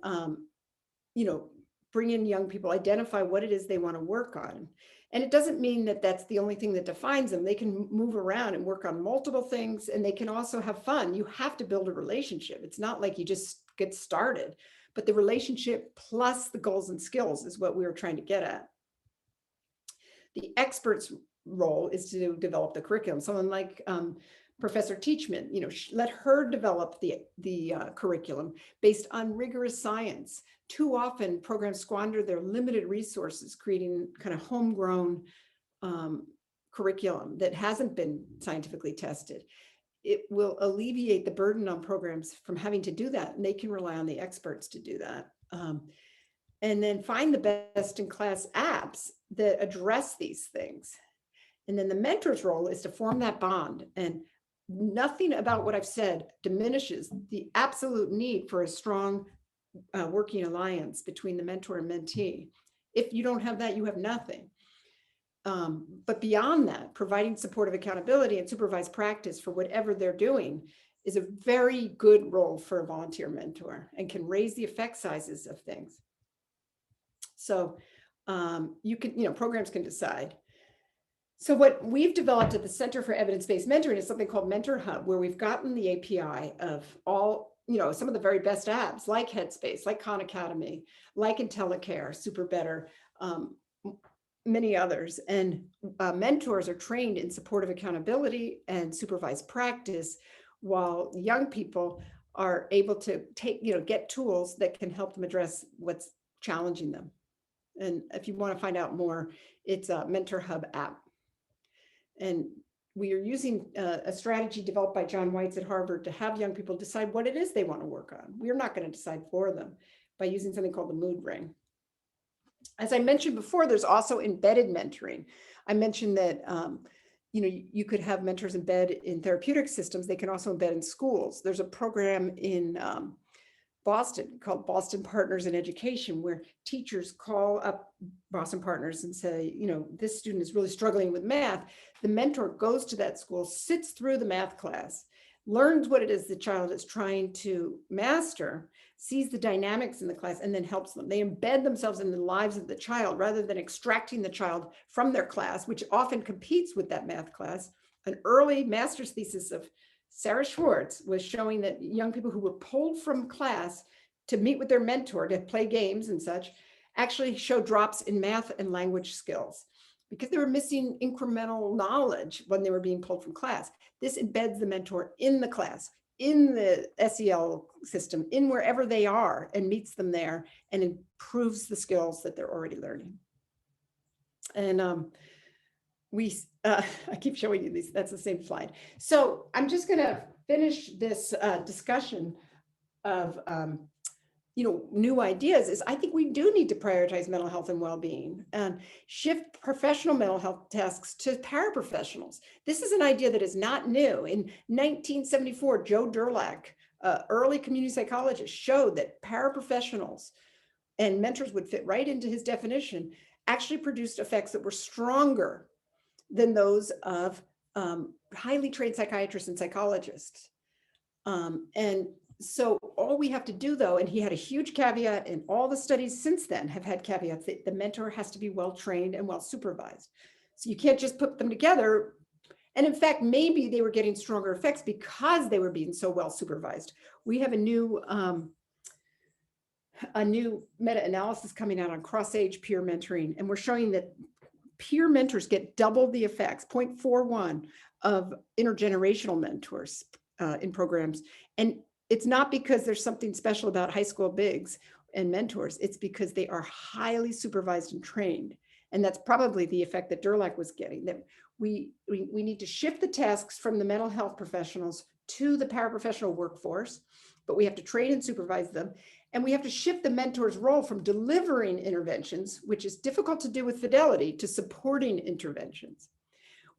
you know, bring in young people, identify what it is they want to work on. And it doesn't mean that that's the only thing that defines them. They can move around and work on multiple things, and they can also have fun. You have to build a relationship. It's not like you just get started, but the relationship plus the goals and skills is what we were trying to get at. The expert's role is to develop the curriculum. Someone like Professor Teachman, you know, let her develop the curriculum based on rigorous science. Too often programs squander their limited resources creating kind of homegrown curriculum that hasn't been scientifically tested. It will alleviate the burden on programs from having to do that, and they can rely on the experts to do that. And then find the best in class apps that address these things. And then the mentor's role is to form that bond. And nothing about what I've said diminishes the absolute need for a strong working alliance between the mentor and mentee. If you don't have that, you have nothing. But beyond that, providing supportive accountability and supervised practice for whatever they're doing is a very good role for a volunteer mentor and can raise the effect sizes of things. So you can, programs can decide. So what we've developed at the Center for Evidence-Based Mentoring is something called Mentor Hub, where we've gotten the API of all, some of the very best apps like Headspace, like Khan Academy, like IntelliCare, Super Better, many others. And mentors are trained in supportive accountability and supervised practice, while young people are able to get tools that can help them address what's challenging them. And if you want to find out more, it's a Mentor Hub app. And we are using a strategy developed by John Weitz at Harvard to have young people decide what it is they want to work on. We're not going to decide for them by using something called the mood ring. As I mentioned before, there's also embedded mentoring. I mentioned that you could have mentors embed in therapeutic systems. They can also embed in schools. There's a program in Boston called Boston Partners in Education, where teachers call up Boston Partners and say, this student is really struggling with math. The mentor goes to that school, sits through the math class, learns what it is the child is trying to master, sees the dynamics in the class, and then helps them. They embed themselves in the lives of the child rather than extracting the child from their class, which often competes with that math class. An early master's thesis of Sarah Schwartz was showing that young people who were pulled from class to meet with their mentor to play games and such actually show drops in math and language skills because they were missing incremental knowledge when they were being pulled from class. This embeds the mentor in the class, in the SEL system, in wherever they are, and meets them there and improves the skills that they're already learning. And I keep showing you these, that's the same slide. So I'm just gonna finish this discussion of new ideas. Is I think we do need to prioritize mental health and well-being and shift professional mental health tasks to paraprofessionals. This is an idea that is not new. In 1974, Joe Durlak, early community psychologist, showed that paraprofessionals and mentors would fit right into his definition, actually produced effects that were stronger than those of highly trained psychiatrists and psychologists. And so all we have to do though, and he had a huge caveat, and all the studies since then have had caveats, that the mentor has to be well-trained and well-supervised. So you can't just put them together. And in fact, maybe they were getting stronger effects because they were being so well-supervised. We have a new meta-analysis coming out on cross-age peer mentoring, and we're showing that peer mentors get double the effects, 0.41 of intergenerational mentors in programs. And it's not because there's something special about high school bigs and mentors. It's because they are highly supervised and trained. And that's probably the effect that Durlak was getting, that we need to shift the tasks from the mental health professionals to the paraprofessional workforce, but we have to train and supervise them. And we have to shift the mentor's role from delivering interventions, which is difficult to do with fidelity, to supporting interventions.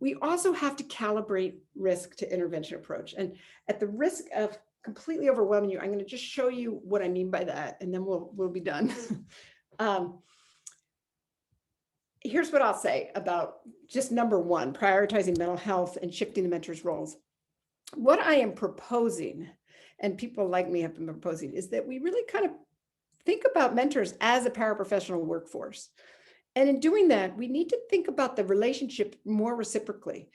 We also have to calibrate risk to intervention approach. And at the risk of completely overwhelming you, I'm going to just show you what I mean by that, and then we'll be done. Here's what I'll say about just number one, prioritizing mental health and shifting the mentor's roles. What I am proposing, and people like me have been proposing, is that we really kind of think about mentors as a paraprofessional workforce. And in doing that, we need to think about the relationship more reciprocally.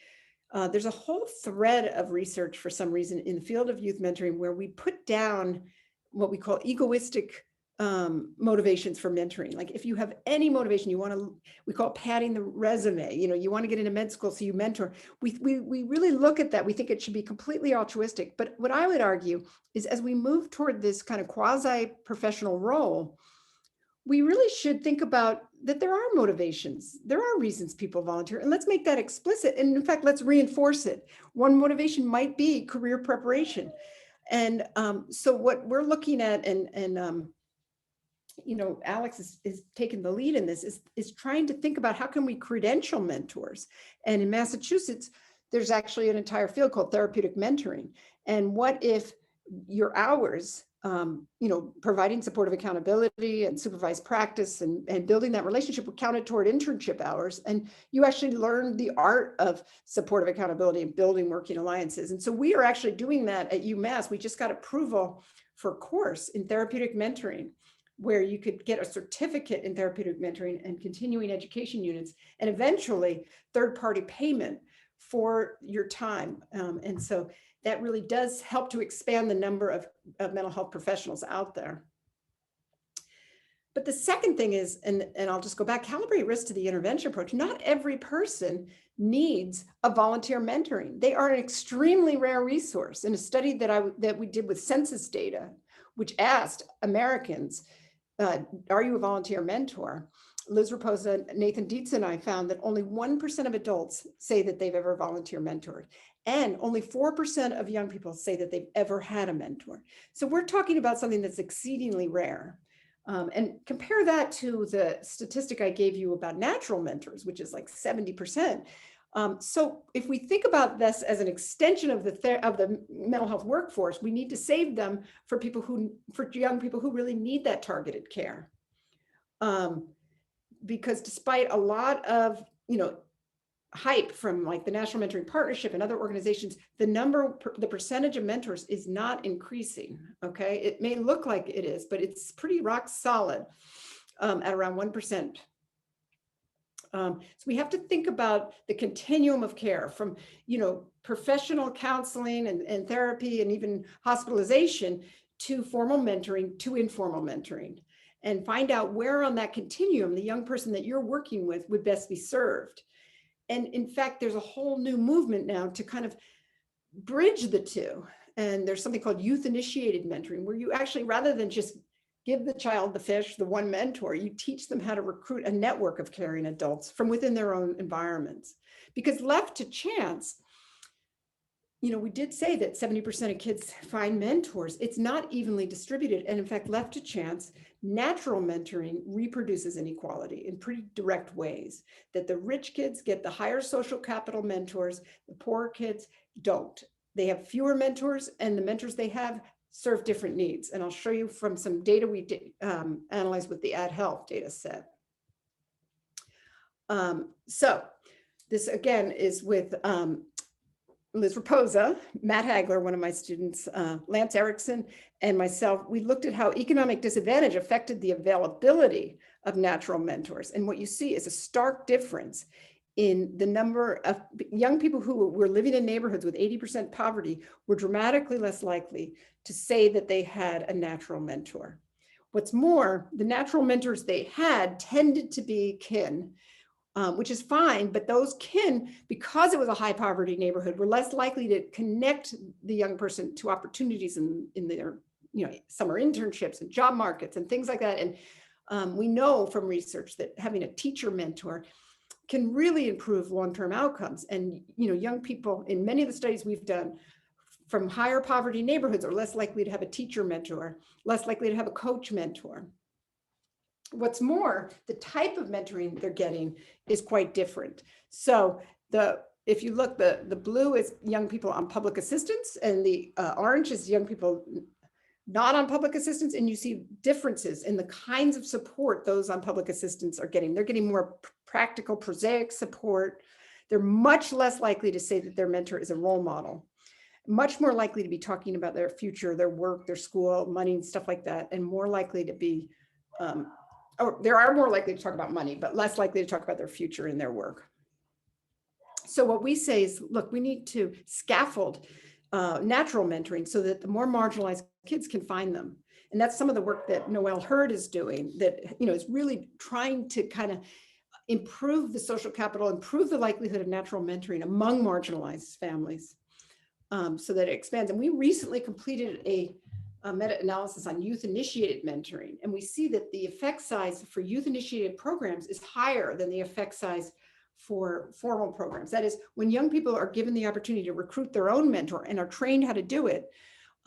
There's a whole thread of research for some reason in the field of youth mentoring where we put down what we call egoistic motivations for mentoring. Like if you have any motivation, you want to, we call it padding the resume, you want to get into med school, so you mentor. We really look at that. We think it should be completely altruistic. But what I would argue is as we move toward this kind of quasi-professional role, we really should think about that there are motivations. There are reasons people volunteer, and let's make that explicit. And in fact, let's reinforce it. One motivation might be career preparation. And so what we're looking at, and Alex is taking the lead in this, is trying to think about how can we credential mentors. And in Massachusetts, there's actually an entire field called therapeutic mentoring. And what if your hours, providing supportive accountability and supervised practice and building that relationship were counted toward internship hours. And you actually learn the art of supportive accountability and building working alliances. And so we are actually doing that at UMass. We just got approval for a course in therapeutic mentoring, where you could get a certificate in therapeutic mentoring and continuing education units, and eventually third-party payment for your time. And so that really does help to expand the number of mental health professionals out there. But the second thing is, and I'll just go back, calibrate risk to the intervention approach. Not every person needs a volunteer mentoring. They are an extremely rare resource. In a study that we did with census data, which asked Americans, are you a volunteer mentor? Liz Raposa, Nathan Dietz, and I found that only 1% of adults say that they've ever volunteer mentored. And only 4% of young people say that they've ever had a mentor. So we're talking about something that's exceedingly rare. And compare that to the statistic I gave you about natural mentors, which is like 70%. So if we think about this as an extension of the mental health workforce, we need to save them for young people who really need that targeted care. Because despite a lot of, hype from like the National Mentoring Partnership and other organizations, the percentage of mentors is not increasing. Okay, it may look like it is, but it's pretty rock solid at around 1%. So we have to think about the continuum of care from, professional counseling and therapy and even hospitalization to formal mentoring to informal mentoring, and find out where on that continuum the young person that you're working with would best be served. And in fact, there's a whole new movement now to kind of bridge the two. And there's something called youth-initiated mentoring, where you actually, rather than just give the child the fish, the one mentor, you teach them how to recruit a network of caring adults from within their own environments. Because left to chance, we did say that 70% of kids find mentors. It's not evenly distributed. And in fact, left to chance, natural mentoring reproduces inequality in pretty direct ways, that the rich kids get the higher social capital mentors, the poor kids don't. They have fewer mentors, and the mentors they have serve different needs. And I'll show you from some data we did analyze with the Ad Health data set. So this again is with Liz Raposa, Matt Hagler, one of my students, Lance Erickson, and myself. We looked at how economic disadvantage affected the availability of natural mentors. And what you see is a stark difference in the number of young people who were living in neighborhoods with 80% poverty were dramatically less likely to say that they had a natural mentor. What's more, the natural mentors they had tended to be kin, which is fine, but those kin, because it was a high poverty neighborhood, were less likely to connect the young person to opportunities in their summer internships and job markets and things like that. And we know from research that having a teacher mentor can really improve long-term outcomes. And young people in many of the studies we've done from higher poverty neighborhoods are less likely to have a teacher mentor, less likely to have a coach mentor. What's more, the type of mentoring they're getting is quite different. So if you look, the blue is young people on public assistance, and the orange is young people not on public assistance. And you see differences in the kinds of support those on public assistance are getting. They're getting more practical, prosaic support. They're much less likely to say that their mentor is a role model, much more likely to be talking about their future, their work, their school, money, and stuff like that, and more likely to be or they are more likely to talk about money, but less likely to talk about their future and their work. So what we say is, look, we need to scaffold natural mentoring so that the more marginalized kids can find them. And that's some of the work that Noelle Hurd is doing, that is really trying to kind of improve the social capital, improve the likelihood of natural mentoring among marginalized families, so that it expands. And we recently completed a meta-analysis on youth-initiated mentoring. And we see that the effect size for youth-initiated programs is higher than the effect size for formal programs. That is, when young people are given the opportunity to recruit their own mentor and are trained how to do it,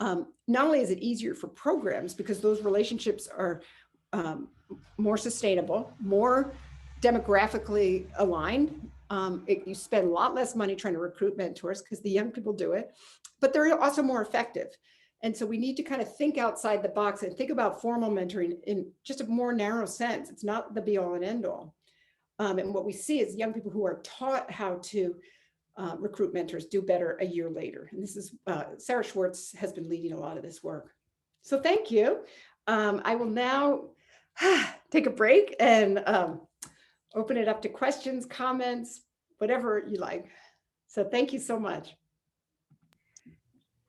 not only is it easier for programs because those relationships are more sustainable, more demographically aligned. You spend a lot less money trying to recruit mentors because the young people do it, but they're also more effective. And so we need to kind of think outside the box and think about formal mentoring in just a more narrow sense. It's not the be all and end all. And what we see is young people who are taught how to recruit mentors do better a year later. And this is, Sarah Schwartz has been leading a lot of this work. So thank you. I will now take a break and open it up to questions, comments, whatever you like. So thank you so much.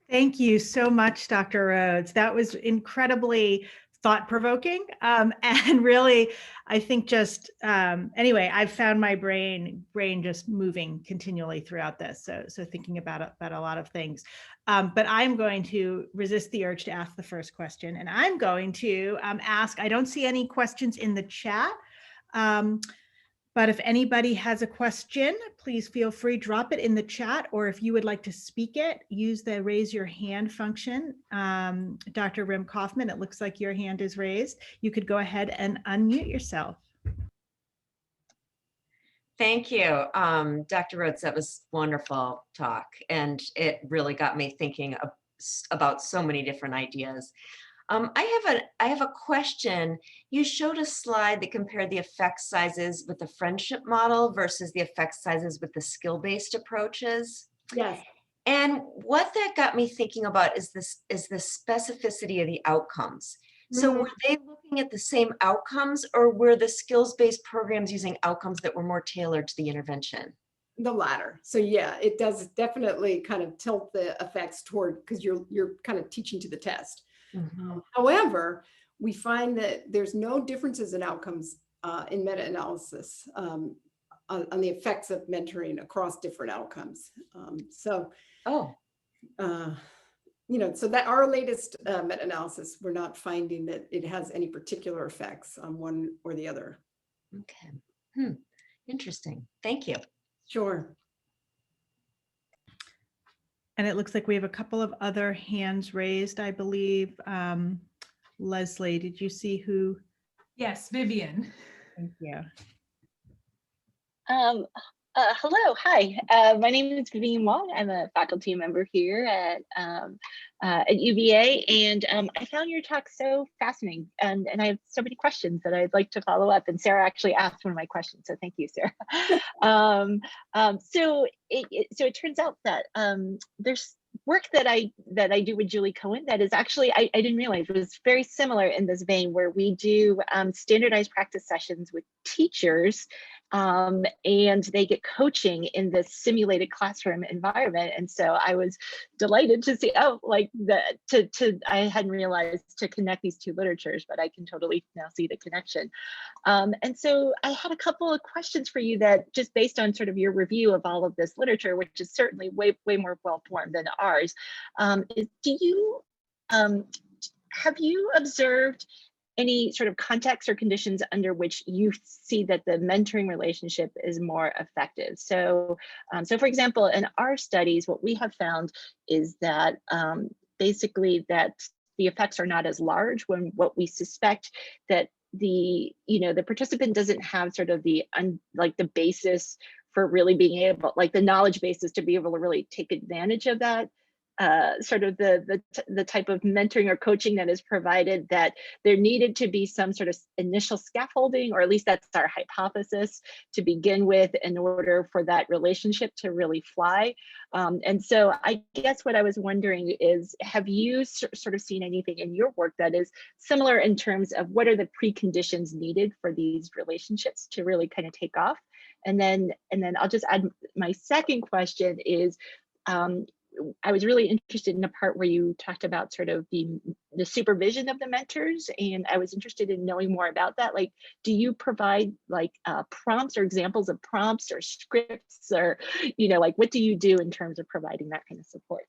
Thank you so much, Dr. Rhodes. That was incredibly thought-provoking. And really, I think just, anyway, I've found my brain just moving continually throughout this. So thinking about a lot of things. But I'm going to resist the urge to ask the first question. And I'm going to ask, I don't see any questions in the chat. But if anybody has a question, please feel free, drop it in the chat, or if you would like to speak it, use the raise your hand function. Dr. Rim Kaufman, it looks like your hand is raised. You could go ahead and unmute yourself. Thank you, Dr. Rhodes. That was wonderful talk, and it really got me thinking about so many different ideas. I have a question. You showed a slide that compared the effect sizes with the friendship model versus the effect sizes with the skill-based approaches. Yes. And what that got me thinking about is the specificity of the outcomes. So were they looking at the same outcomes, or were the skills-based programs using outcomes that were more tailored to the intervention? The latter. So yeah, it does definitely kind of tilt the effects toward, because you're kind of teaching to the test. However, we find that there's no differences in outcomes in meta-analysis on the effects of mentoring across different outcomes. So that our latest meta-analysis, we're not finding that it has any particular effects on one or the other. Okay. Interesting. Thank you. Sure. And it looks like we have a couple of other hands raised, I believe. Leslie, did you see who? Yes, Vivian. Thank you. Hello, hi. My name is Vivian Wong. I'm a faculty member here at UVA, and I found your talk so fascinating, and I have so many questions that I'd like to follow up. And Sarah actually asked one of my questions, so thank you, Sarah. So it turns out that there's work that I do with Julie Cohen that is actually, I didn't realize it was very similar in this vein, where we do standardized practice sessions with teachers, and they get coaching in this simulated classroom environment. And so I was delighted to see, I hadn't realized to connect these two literatures, but I can totally now see the connection. And so I had a couple of questions for you that, just based on sort of your review of all of this literature, which is certainly way more well-formed than ours, have you observed any sort of context or conditions under which you see that the mentoring relationship is more effective? So for example, in our studies, what we have found is that basically that the effects are not as large when what we suspect that the participant doesn't have sort of the basis for really being able, like the knowledge basis to be able to really take advantage of that sort of the type of mentoring or coaching that is provided, that there needed to be some sort of initial scaffolding, or at least that's our hypothesis to begin with, in order for that relationship to really fly. And so I guess what I was wondering is, have you sort of seen anything in your work that is similar in terms of what are the preconditions needed for these relationships to really kind of take off? And then I'll just add my second question is, I was really interested in the part where you talked about sort of the supervision of the mentors, and I was interested in knowing more about that. Like, do you provide like prompts or examples of prompts or scripts, or like what do you do in terms of providing that kind of support?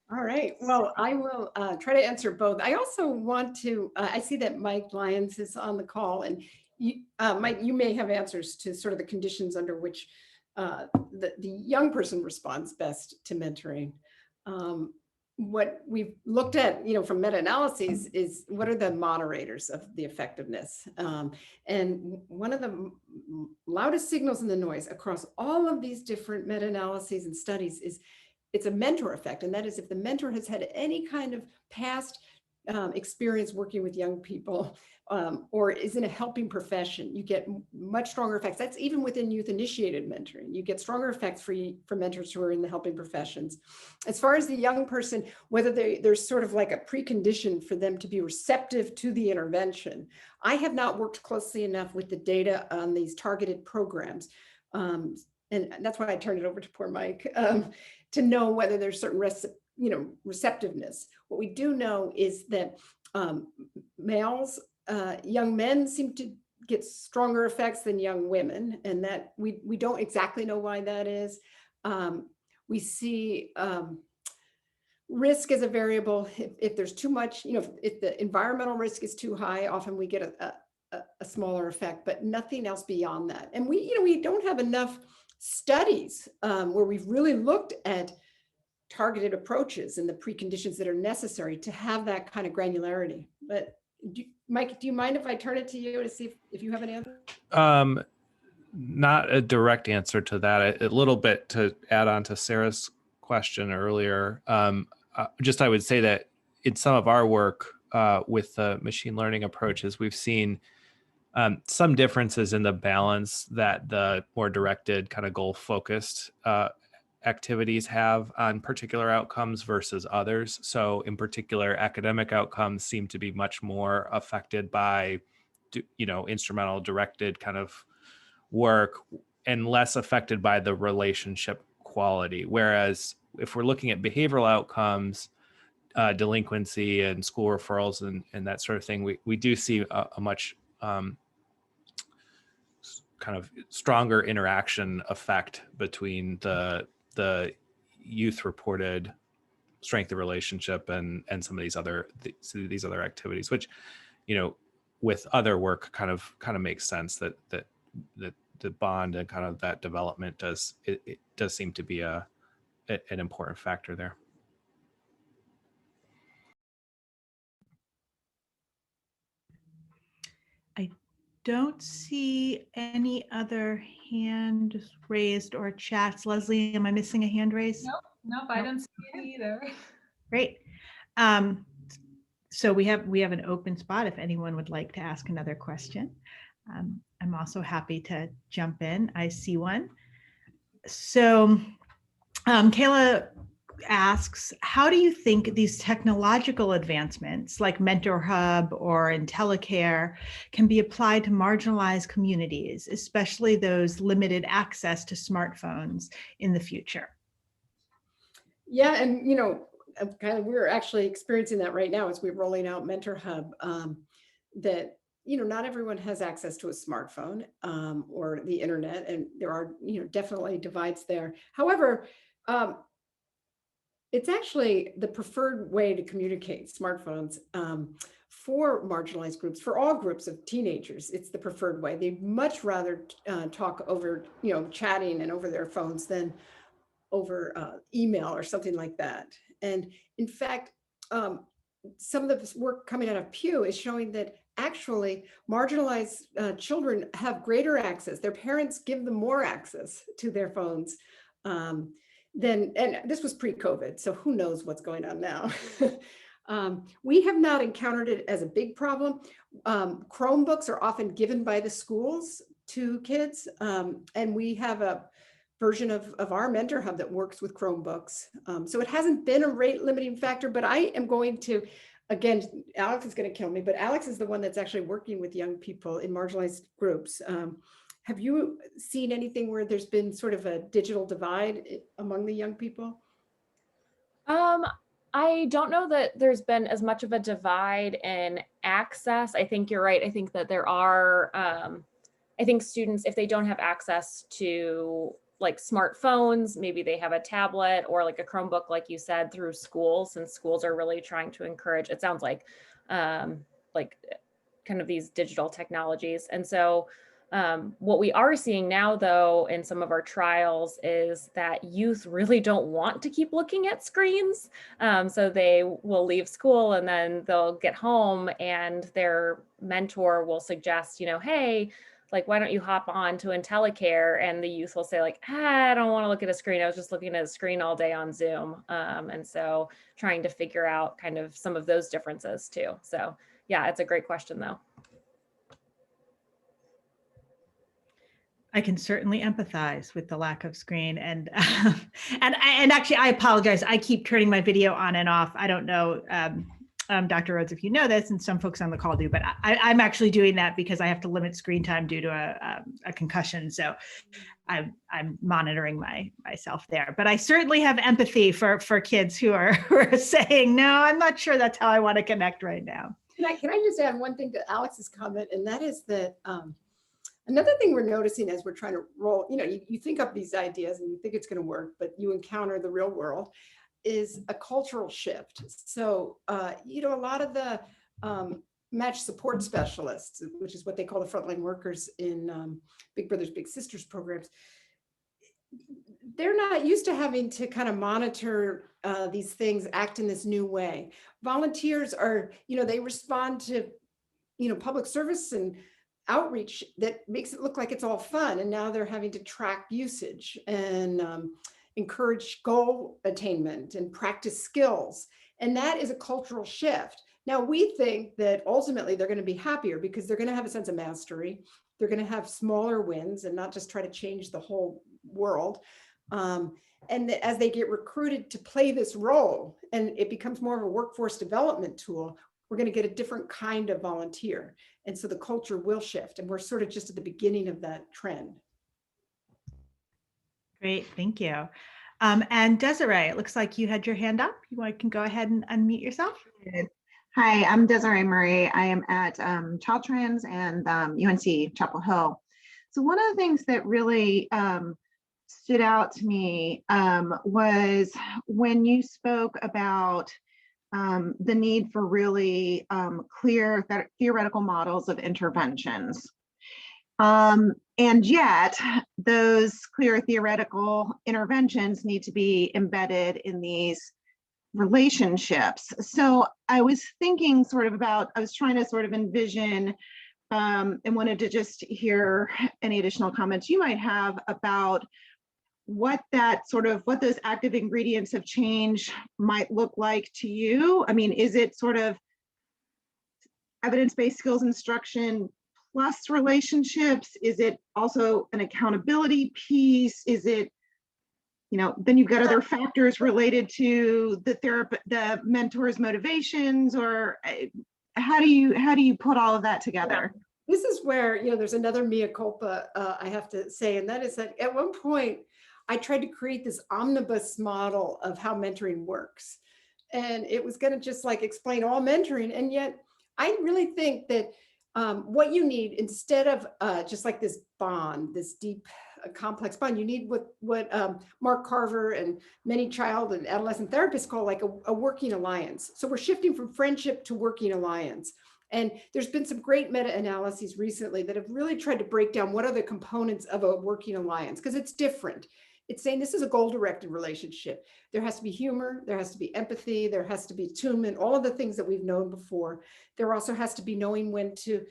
All right. Well, I will try to answer both. I also want to, I see that Mike Lyons is on the call, and you, Mike, you may have answers to sort of the conditions under which the young person responds best to mentoring. what we've looked at, you know, from meta-analyses is what are the moderators of the effectiveness. And one of the loudest signals in the noise across all of these different meta-analyses and studies is it's a mentor effect. And that is if the mentor has had any kind of past experience working with young people, or is in a helping profession, you get much stronger effects. That's even within youth-initiated mentoring. You get stronger effects for mentors who are in the helping professions. As far as the young person, whether there's sort of like a precondition for them to be receptive to the intervention. I have not worked closely enough with the data on these targeted programs. And that's why I turned it over to poor Mike, to know whether there's certain receptiveness. What we do know is that males, young men seem to get stronger effects than young women, and that we don't exactly know why that is. We see risk as a variable. If there's too much, if the environmental risk is too high, often we get a smaller effect, but nothing else beyond that. And we don't have enough studies where we've really looked at targeted approaches and the preconditions that are necessary to have that kind of granularity. But Mike, do you mind if I turn it to you to see if you have an answer? Not a direct answer to that. A little bit to add on to Sarah's question earlier. I would say that in some of our work with the machine learning approaches, we've seen some differences in the balance that the more directed kind of goal-focused activities have on particular outcomes versus others. So in particular, academic outcomes seem to be much more affected by, instrumental directed kind of work and less affected by the relationship quality. Whereas if we're looking at behavioral outcomes, delinquency and school referrals and that sort of thing, we do see a much kind of stronger interaction effect between the youth reported strength of relationship and some of these other activities, which, with other work kind of makes sense that the bond and kind of that development does seem to be an important factor there. I don't see any other hand raised or chats. Leslie, am I missing a hand raised? Nope, I don't see any either. Great. So we have an open spot if anyone would like to ask another question. I'm also happy to jump in. I see one. So Kayla asks, how do you think these technological advancements like Mentor Hub or IntelliCare can be applied to marginalized communities, especially those limited access to smartphones in the future? Yeah, and we're actually experiencing that right now as we're rolling out Mentor Hub, that not everyone has access to a smartphone or the internet, and there are definitely divides there. However, it's actually the preferred way to communicate, smartphones, for marginalized groups, for all groups of teenagers. It's the preferred way. They'd much rather talk over, chatting and over their phones than over email or something like that. And in fact, some of the work coming out of Pew is showing that actually marginalized children have greater access. Their parents give them more access to their phones and this was pre-COVID, so who knows what's going on now. We have not encountered it as a big problem. Chromebooks are often given by the schools to kids, and we have a version of our Mentor Hub that works with Chromebooks. So it hasn't been a rate limiting factor, but I am going to, again, Alex is going to kill me, but Alex is the one that's actually working with young people in marginalized groups. Have you seen anything where there's been sort of a digital divide among the young people? I don't know that there's been as much of a divide in access. I think you're right. I think that there are, I think students, if they don't have access to like smartphones, maybe they have a tablet or like a Chromebook, like you said, through schools, since schools are really trying to encourage, it sounds like kind of these digital technologies. And so What we are seeing now, though, in some of our trials is that youth really don't want to keep looking at screens. So they will leave school and then they'll get home and their mentor will suggest, hey, like, why don't you hop on to IntelliCare? And the youth will say like, I don't want to look at a screen. I was just looking at a screen all day on Zoom. And so trying to figure out kind of some of those differences too. So yeah, it's a great question though. I can certainly empathize with the lack of screen, and actually, I apologize. I keep turning my video on and off. I don't know, Dr. Rhodes, if you know this, and some folks on the call do, but I'm actually doing that because I have to limit screen time due to a concussion. So I'm monitoring myself there. But I certainly have empathy for kids who are saying, no, I'm not sure that's how I want to connect right now. Can I just add one thing to Alex's comment, and that is that another thing we're noticing as we're trying to roll, you think up these ideas and you think it's going to work, but you encounter the real world, is a cultural shift. So, a lot of the match support specialists, which is what they call the frontline workers in Big Brothers Big Sisters programs, they're not used to having to kind of monitor these things, act in this new way. Volunteers are, they respond to, public service and outreach that makes it look like it's all fun. And now they're having to track usage and encourage goal attainment and practice skills. And that is a cultural shift. Now we think that ultimately they're going to be happier because they're going to have a sense of mastery. They're going to have smaller wins and not just try to change the whole world. And as they get recruited to play this role and it becomes more of a workforce development tool, we're going to get a different kind of volunteer. And so the culture will shift. And we're sort of just at the beginning of that trend. Great, thank you. And Desiree, it looks like you had your hand up. You can go ahead and unmute yourself. Hi, I'm Desiree Murray. I am at Child Trans and UNC Chapel Hill. So one of the things that really stood out to me was when you spoke about the need for really clear theoretical models of interventions. And yet those clear theoretical interventions need to be embedded in these relationships. So I was thinking I was trying to sort of envision and wanted to just hear any additional comments you might have about what those active ingredients of change might look like to you. I mean, is it sort of evidence-based skills instruction plus relationships? Is it also an accountability piece? Is it, then you've got other factors related to the mentor's motivations, or how do you put all of that together? This is where, there's another mea culpa I have to say, and that is that at one point, I tried to create this omnibus model of how mentoring works. And it was going to just explain all mentoring. And yet I really think that what you need, instead of just this bond, this deep, complex bond, you need what Mark Carver and many child and adolescent therapists call a working alliance. So we're shifting from friendship to working alliance. And there's been some great meta-analyses recently that have really tried to break down what are the components of a working alliance, because it's different. It's saying this is a goal-directed relationship. There has to be humor, there has to be empathy, there has to be attunement, all of the things that we've known before. There also has to be knowing when to,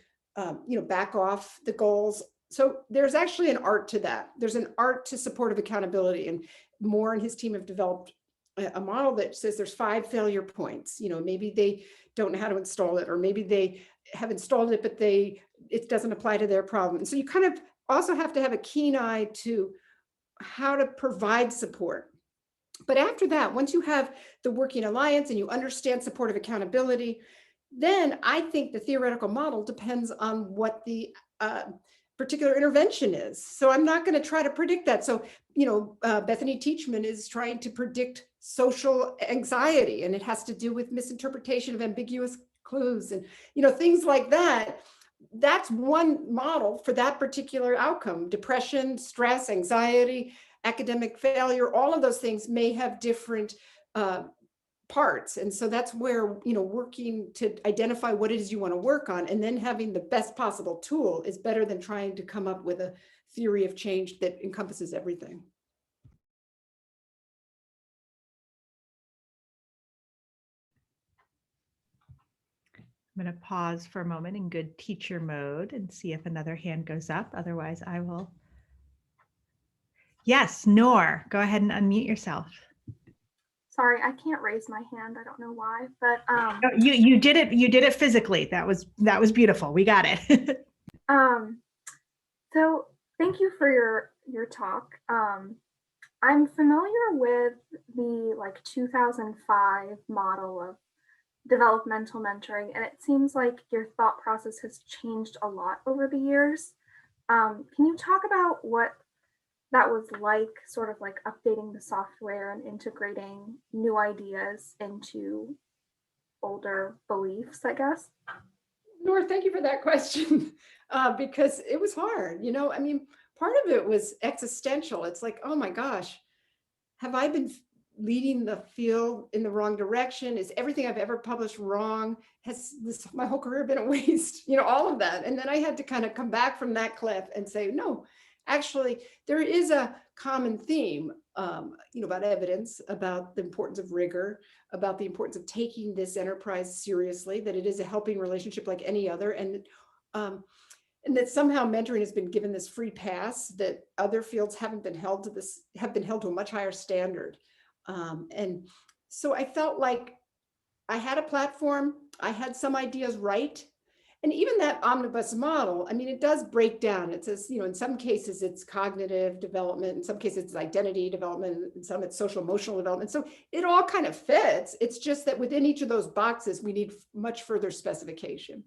back off the goals. So there's actually an art to that. There's an art to supportive accountability, and Moore and his team have developed a model that says there's 5 failure points. Maybe they don't know how to install it, or maybe they have installed it, but it doesn't apply to their problem. And so you kind of also have to have a keen eye to how to provide support. But after that, once you have the working alliance and you understand supportive accountability, then I think the theoretical model depends on what the particular intervention is. So I'm not going to try to predict that. So, Bethany Teachman is trying to predict social anxiety, and it has to do with misinterpretation of ambiguous clues and, things like that. That's one model for that particular outcome. Depression, stress, anxiety, academic failure, all of those things may have different parts. And so that's where, working to identify what it is you want to work on and then having the best possible tool is better than trying to come up with a theory of change that encompasses everything. I'm going to pause for a moment in good teacher mode and see if another hand goes up. Otherwise, I will. Yes, Noor, go ahead and unmute yourself. Sorry, I can't raise my hand. I don't know why, but No, you did it. You did it physically. That was beautiful. We got it. so thank you for your talk. I'm familiar with the 2005 model of developmental mentoring, and it seems like your thought process has changed a lot over the years. Can you talk about what that was like, sort of like updating the software and integrating new ideas into older beliefs, I guess? Nora, thank you for that question, because it was hard. I mean, part of it was existential. It's like, oh my gosh, have I been leading the field in the wrong direction? Is everything I've ever published wrong? Has my whole career been a waste? All of that. And then I had to kind of come back from that cliff and say, no, actually, there is a common theme, about evidence, about the importance of rigor, about the importance of taking this enterprise seriously, that it is a helping relationship like any other, and that somehow mentoring has been given this free pass that other fields have been held to a much higher standard. And so I felt like I had a platform, I had some ideas right. And even that omnibus model, I mean, it does break down. It says, in some cases it's cognitive development, in some cases it's identity development, in some it's social emotional development. So it all kind of fits. It's just that within each of those boxes, we need much further specification.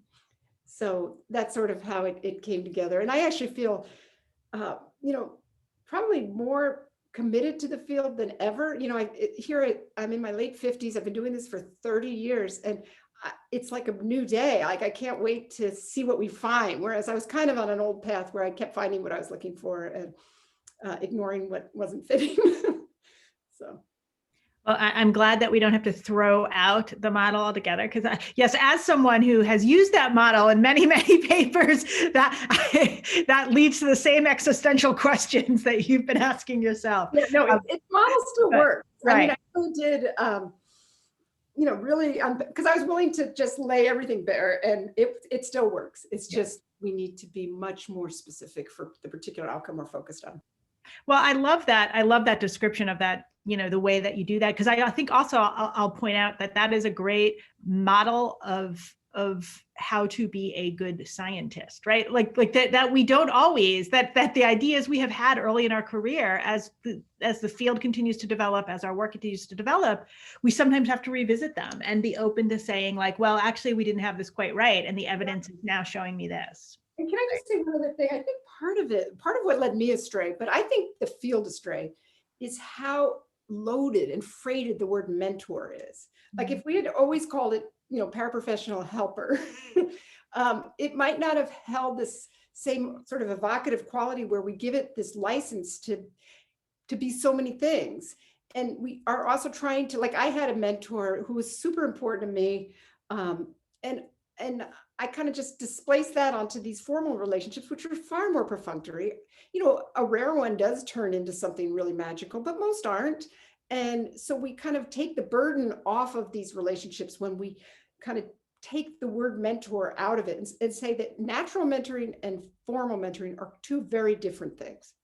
So that's sort of how it came together. And I actually feel, probably more committed to the field than ever. I'm in my late 50s. I've been doing this for 30 years. And it's like a new day. Like, I can't wait to see what we find. Whereas I was kind of on an old path where I kept finding what I was looking for and ignoring what wasn't fitting. So. Well, I'm glad that we don't have to throw out the model altogether, because yes, as someone who has used that model in many, many papers, that leads to the same existential questions that you've been asking yourself. Yeah, no, its model still works. Right. I mean, I really did, really, because I was willing to just lay everything bare, and it still works. It's just, we need to be much more specific for the particular outcome we're focused on. Well, I love that. I love that description of that, the way that you do that, because I think also I'll point out that is a great model of how to be a good scientist, right? Like that we don't always, that the ideas we have had early in our career, as the field continues to develop, as our work continues to develop, we sometimes have to revisit them and be open to saying like, well, actually, we didn't have this quite right, and the evidence is now showing me this. And can I just say one other thing? I think part of what led me astray, but I think the field astray, is how loaded and freighted the word mentor is. Like, if we had always called it, paraprofessional helper, it might not have held this same sort of evocative quality where we give it this license to be so many things. And we are also trying to, like, I had a mentor who was super important to me, and I kind of just displaced that onto these formal relationships, which are far more perfunctory. A rare one does turn into something really magical, but most aren't. And so we kind of take the burden off of these relationships when we kind of take the word mentor out of it and say that natural mentoring and formal mentoring are two very different things.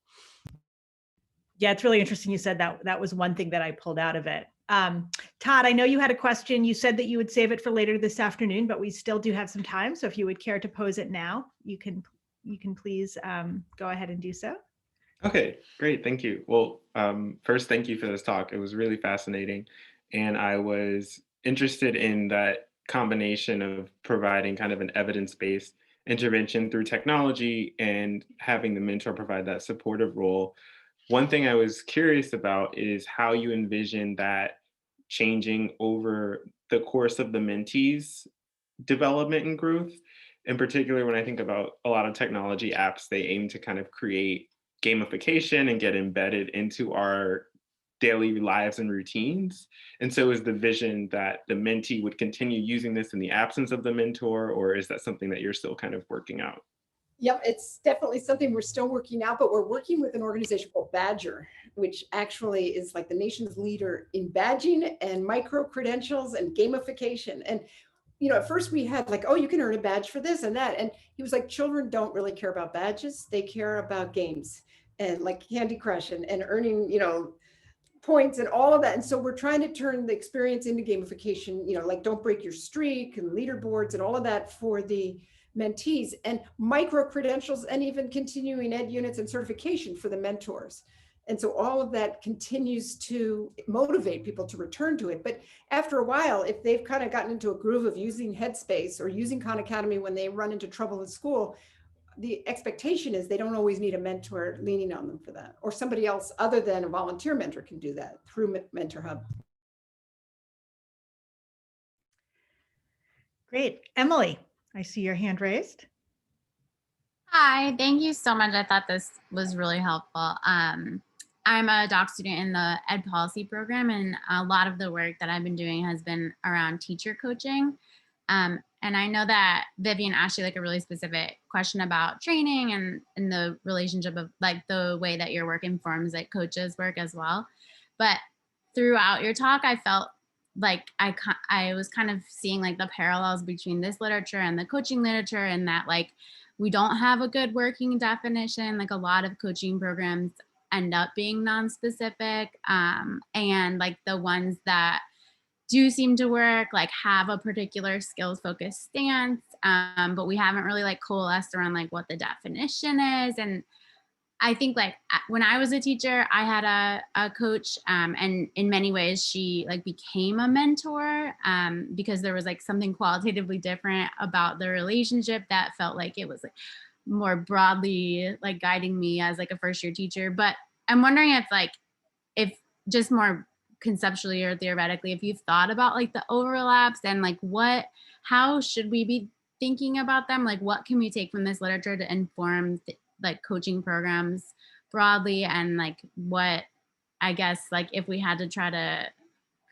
Yeah, it's really interesting you said that. That was one thing that I pulled out of it. Todd, I know you had a question. You said that you would save it for later this afternoon, but we still do have some time. So if you would care to pose it now, you can please go ahead and do so. Okay, great. Thank you. Well, first, thank you for this talk. It was really fascinating. And I was interested in that combination of providing kind of an evidence-based intervention through technology and having the mentor provide that supportive role. One thing I was curious about is how you envision that changing over the course of the mentees' development and growth. In particular, when I think about a lot of technology apps, they aim to kind of create gamification and get embedded into our daily lives and routines. And so is the vision that the mentee would continue using this in the absence of the mentor, or is that something that you're still kind of working out? Yep, it's definitely something we're still working out, but we're working with an organization called Badger, which actually is like the nation's leader in badging and micro credentials and gamification. And at first we had like, oh, you can earn a badge for this and that. And he was like, children don't really care about badges. They care about games and like Candy Crush and earning, points and all of that. And so we're trying to turn the experience into gamification, like don't break your streak and leaderboards and all of that for the mentees, and micro credentials, and even continuing ed units and certification for the mentors. And so all of that continues to motivate people to return to it. But after a while, if they've kind of gotten into a groove of using Headspace or using Khan Academy when they run into trouble in school, the expectation is they don't always need a mentor leaning on them for that, or somebody else other than a volunteer mentor can do that through Mentor Hub. Great. Emily, I see your hand raised. Hi, thank you so much. I thought this was really helpful. I'm a doc student in the Ed Policy program, and a lot of the work that I've been doing has been around teacher coaching. And I know that Vivian asked you like a really specific question about training and the relationship of like the way that your work informs like coaches' work as well. But throughout your talk, I felt like I was kind of seeing like the parallels between this literature and the coaching literature, and that like we don't have a good working definition. Like a lot of coaching programs end up being non-specific, and like the ones that do seem to work like have a particular skills focused stance, but we haven't really like coalesced around like what the definition is. And I think like when I was a teacher, I had a coach, and in many ways she like became a mentor, because there was like something qualitatively different about the relationship that felt like it was like more broadly like guiding me as like a first year teacher. But I'm wondering if just more conceptually or theoretically, if you've thought about like the overlaps and like how should we be thinking about them? Like what can we take from this literature to inform like coaching programs broadly, and like what, I guess, like if we had to try to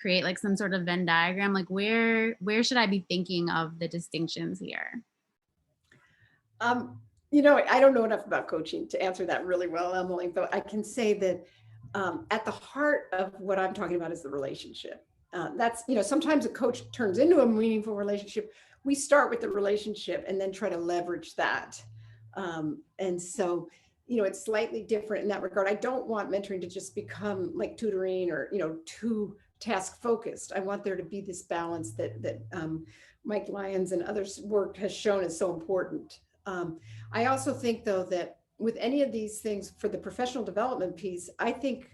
create like some sort of Venn diagram, like where should I be thinking of the distinctions here? I don't know enough about coaching to answer that really well, Emily, but I can say that at the heart of what I'm talking about is the relationship. That's, sometimes a coach turns into a meaningful relationship. We start with the relationship and then try to leverage that. And so, it's slightly different in that regard. I don't want mentoring to just become like tutoring or, too task focused. I want there to be this balance that Mike Lyons and others' work has shown is so important. I also think, though, that with any of these things for the professional development piece, I think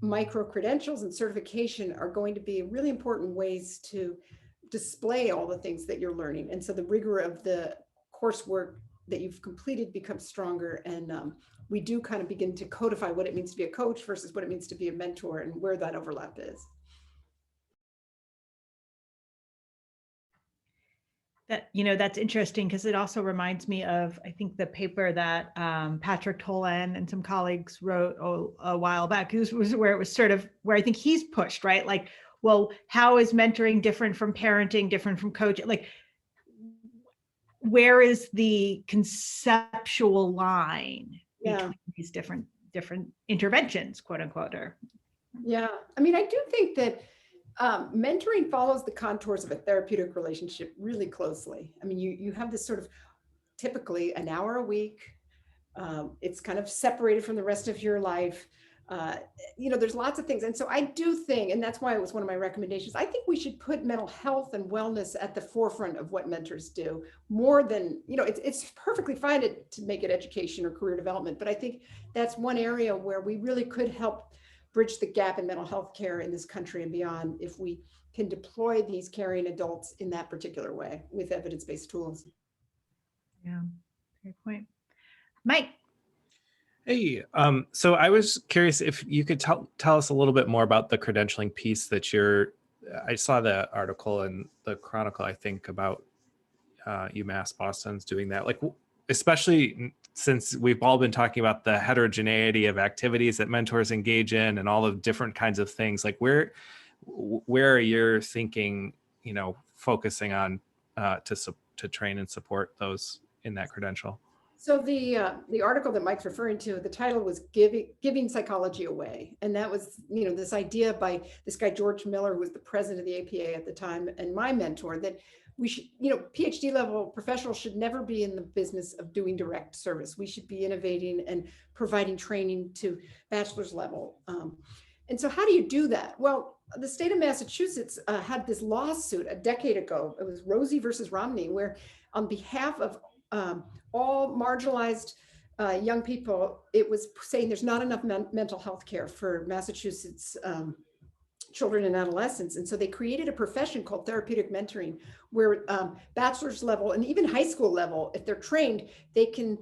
micro credentials and certification are going to be really important ways to display all the things that you're learning. And so the rigor of the coursework that you've completed becomes stronger. And we do kind of begin to codify what it means to be a coach versus what it means to be a mentor and where that overlap is. That's interesting because it also reminds me of, I think, the paper that Patrick Tolan and some colleagues wrote a while back. This was where it was sort of where I think he's pushed, right? Like, well, how is mentoring different from parenting, different from coaching? Like, where is the conceptual line between these different interventions, quote unquote? Yeah, I mean, I do think that mentoring follows the contours of a therapeutic relationship really closely. I mean, you have this sort of typically an hour a week. It's kind of separated from the rest of your life. There's lots of things. And so I do think, and that's why it was one of my recommendations, I think we should put mental health and wellness at the forefront of what mentors do more than, it's perfectly fine to make it education or career development. But I think that's one area where we really could help bridge the gap in mental health care in this country and beyond if we can deploy these caring adults in that particular way with evidence-based tools. Yeah, great point. Mike. Hey, so I was curious if you could tell us a little bit more about the credentialing piece that I saw the article in the Chronicle, I think, about UMass Boston's doing that, like especially since we've all been talking about the heterogeneity of activities that mentors engage in and all the different kinds of things, like where are you thinking, focusing on to train and support those in that credential? So the article that Mike's referring to, the title was Giving Psychology Away. And that was, this idea by this guy, George Miller, who was the president of the APA at the time, and my mentor, that we should, PhD level professionals should never be in the business of doing direct service. We should be innovating and providing training to bachelor's level. And so how do you do that? Well, the state of Massachusetts had this lawsuit a decade ago. It was Rosie versus Romney, where on behalf of all marginalized young people, it was saying there's not enough mental health care for Massachusetts children and adolescents. And so they created a profession called therapeutic mentoring, where bachelor's level and even high school level, if they're trained, they can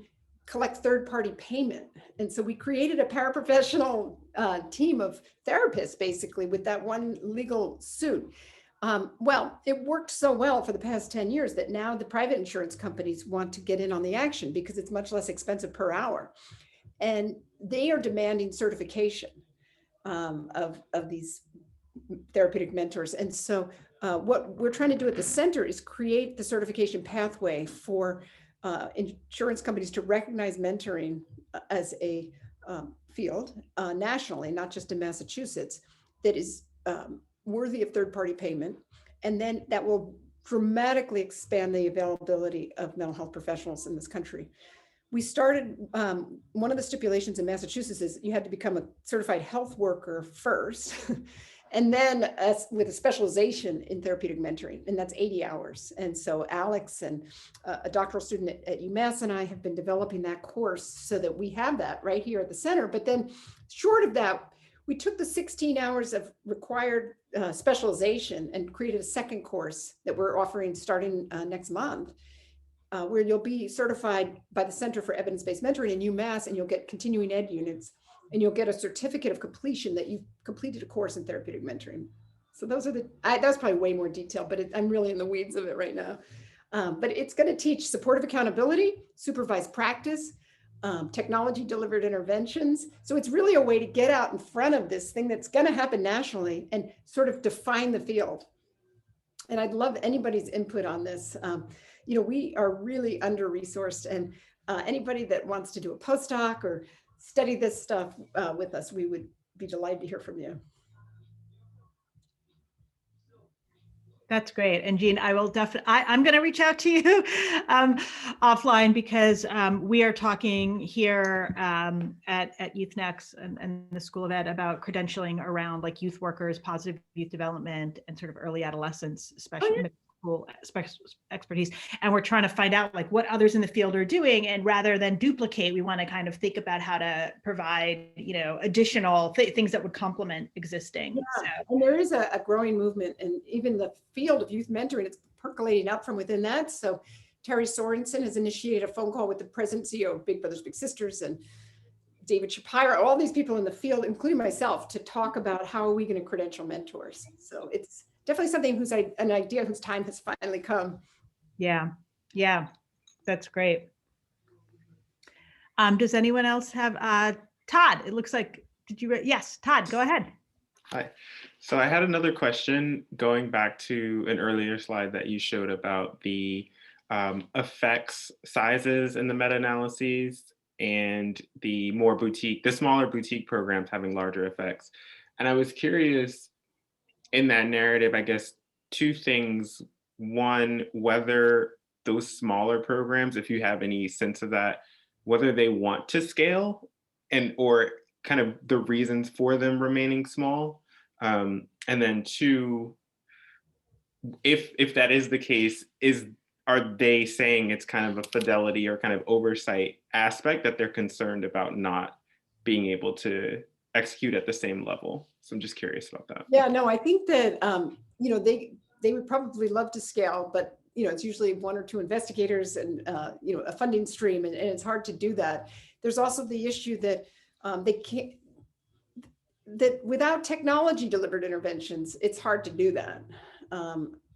collect third-party payment. And so we created a paraprofessional team of therapists, basically, with that one legal suit. Well, it worked so well for the past 10 years that now the private insurance companies want to get in on the action because it's much less expensive per hour. And they are demanding certification of these therapeutic mentors. And so what we're trying to do at the center is create the certification pathway for insurance companies to recognize mentoring as a field nationally, not just in Massachusetts, that is worthy of third-party payment. And then that will dramatically expand the availability of mental health professionals in this country. We started, one of the stipulations in Massachusetts is you had to become a certified health worker first, and then with a specialization in therapeutic mentoring, and that's 80 hours. And so Alex and a doctoral student at UMass and I have been developing that course so that we have that right here at the center. But then short of that, we took the 16 hours of required specialization and created a second course that we're offering starting next month, where you'll be certified by the Center for Evidence-Based Mentoring in UMass, and you'll get continuing ed units, and you'll get a certificate of completion that you've completed a course in therapeutic mentoring. So those are that's probably way more detail, but I'm really in the weeds of it right now. But it's going to teach supportive accountability, supervised practice, technology delivered interventions. So it's really a way to get out in front of this thing that's going to happen nationally and sort of define the field. And I'd love anybody's input on this. We are really under-resourced, and anybody that wants to do a postdoc or study this stuff with us, we would be delighted to hear from you. That's great. And Jean, I will definitely, I'm going to reach out to you offline, because we are talking here at Youth-Nex and the School of Ed about credentialing around like youth workers, positive youth development, and sort of early adolescence, especially expertise. And we're trying to find out like what others in the field are doing. And rather than duplicate, we want to kind of think about how to provide, additional things that would complement existing. Yeah. So. And there is a growing movement, and even the field of youth mentoring, it's percolating up from within that. So Terry Sorensen has initiated a phone call with the president and CEO of Big Brothers Big Sisters, and David Shapiro, all these people in the field, including myself, to talk about how are we going to credential mentors. So it's definitely something an idea whose time has finally come. Yeah, that's great. Does anyone else have, Todd, it looks like, yes, Todd, go ahead. Hi. So I had another question going back to an earlier slide that you showed about the effects sizes in the meta-analyses and the smaller boutique programs having larger effects. And I was curious, in that narrative, I guess, two things. One, whether those smaller programs, if you have any sense of that, whether they want to scale or kind of the reasons for them remaining small. And then two, if that is the case, are they saying it's kind of a fidelity or kind of oversight aspect that they're concerned about not being able to execute at the same level? So I'm just curious about that. Yeah, no, I think that, they would probably love to scale, but, it's usually one or two investigators and, a funding stream, and it's hard to do that. There's also the issue that they can't, that without technology delivered interventions, it's hard to do that.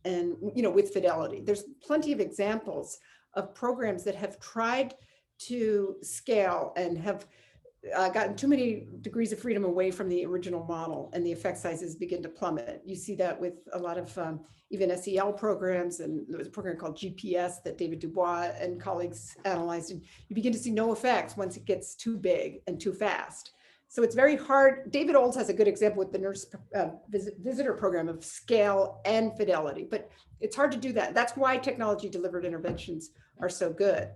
And, with fidelity. There's plenty of examples of programs that have tried to scale and have gotten too many degrees of freedom away from the original model, and the effect sizes begin to plummet. You see that with a lot of even SEL programs, and there was a program called GPS that David Dubois and colleagues analyzed, and you begin to see no effects once it gets too big and too fast. So it's very hard. David Olds has a good example with the nurse visitor program of scale and fidelity, but it's hard to do that. That's why technology delivered interventions are so good.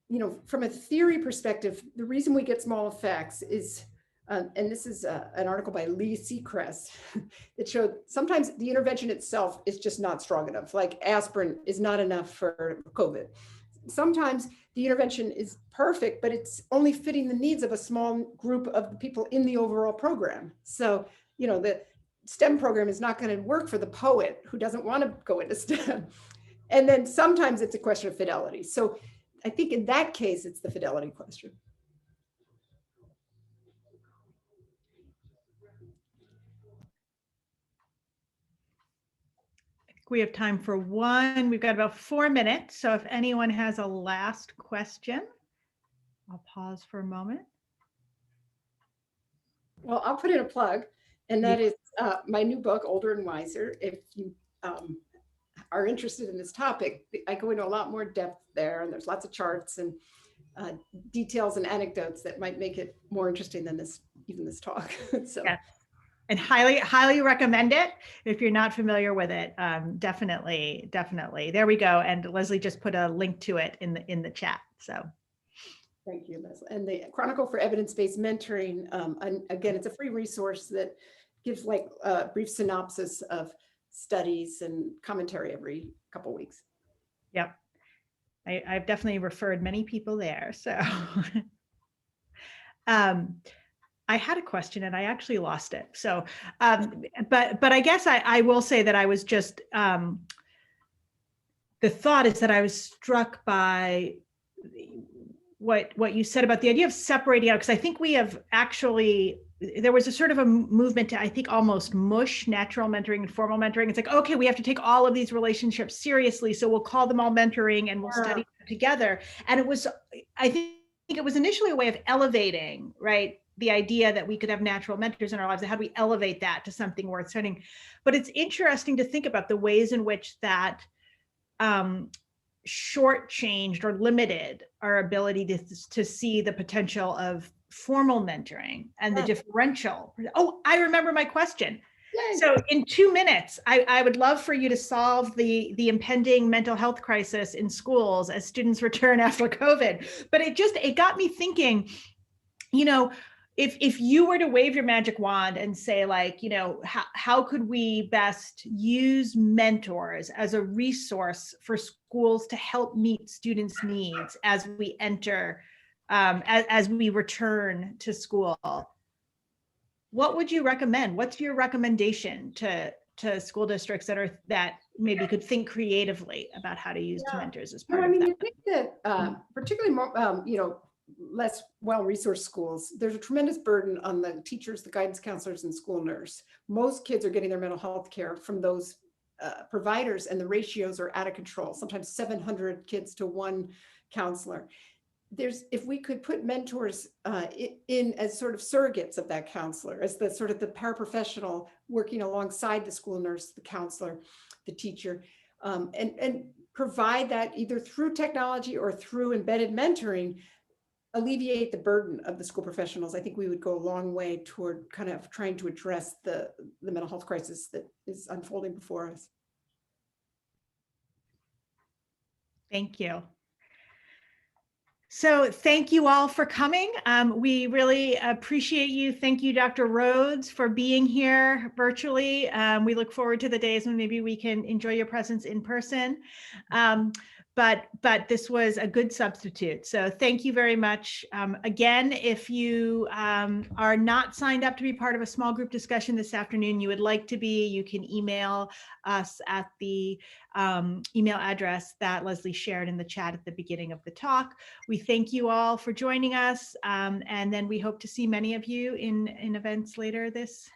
You know, from a theory perspective, the reason we get small effects is, and this is an article by Lee Seacrest that showed sometimes the intervention itself is just not strong enough. Like aspirin is not enough for COVID. Sometimes the intervention is perfect, but it's only fitting the needs of a small group of the people in the overall program. So, you know, the STEM program is not going to work for the poet who doesn't want to go into STEM. And then sometimes it's a question of fidelity. So I think in that case, it's the fidelity question. I think we have time for one. We've got about 4 minutes. So if anyone has a last question, I'll pause for a moment. Well, I'll put in a plug, and that is my new book, Older and Wiser. If you are interested in this topic, I go into a lot more depth there, and there's lots of charts and details and anecdotes that might make it more interesting than even this talk. So. Yes. And highly recommend it. If you're not familiar with it, definitely. There we go. And Leslie just put a link to it in the chat. So. Thank you, Leslie. And the Chronicle for Evidence-Based Mentoring, and again, it's a free resource that gives like a brief synopsis of studies and commentary every couple of weeks. Yep. I've definitely referred many people there. So I had a question and I actually lost it. So, but I guess I will say that I was just, the thought is that I was struck by what you said about the idea of separating out, because I think we have actually, there was a sort of a movement to, I think, almost mush natural mentoring and formal mentoring. It's like, okay, we have to take all of these relationships seriously, so we'll call them all mentoring and we'll study them together. And it was, I think it was initially a way of elevating, right, the idea that we could have natural mentors in our lives, and how do we elevate that to something worth studying? But it's interesting to think about the ways in which that shortchanged or limited our ability to see the potential of formal mentoring and the differential. Oh, I remember my question. Yay. So in 2 minutes, I would love for you to solve the impending mental health crisis in schools as students return after COVID. But it got me thinking, you know, if you were to wave your magic wand and say, like, you know, how could we best use mentors as a resource for schools to help meet students' needs as we enter, as we return to school, what would you recommend? What's your recommendation to school districts that maybe could think creatively about how to use mentors as part of that? I think that particularly more, you know, less well-resourced schools, there's a tremendous burden on the teachers, the guidance counselors, and school nurse. Most kids are getting their mental health care from those providers, and the ratios are out of control. Sometimes 700 kids to one counselor. If we could put mentors in as sort of surrogates of that counselor, as the sort of the paraprofessional working alongside the school nurse, the counselor, the teacher, and provide that either through technology or through embedded mentoring, alleviate the burden of the school professionals, I think we would go a long way toward kind of trying to address the mental health crisis that is unfolding before us. Thank you. So thank you all for coming. We really appreciate you. Thank you, Dr. Rhodes, for being here virtually. We look forward to the days when maybe we can enjoy your presence in person. But this was a good substitute. So thank you very much. Again, if you are not signed up to be part of a small group discussion this afternoon, you would like to be, you can email us at the email address that Leslie shared in the chat at the beginning of the talk. We thank you all for joining us. And then we hope to see many of you in events later this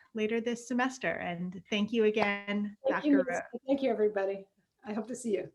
semester. And thank you again, Dr. Rhodes. Thank you, everybody. I hope to see you.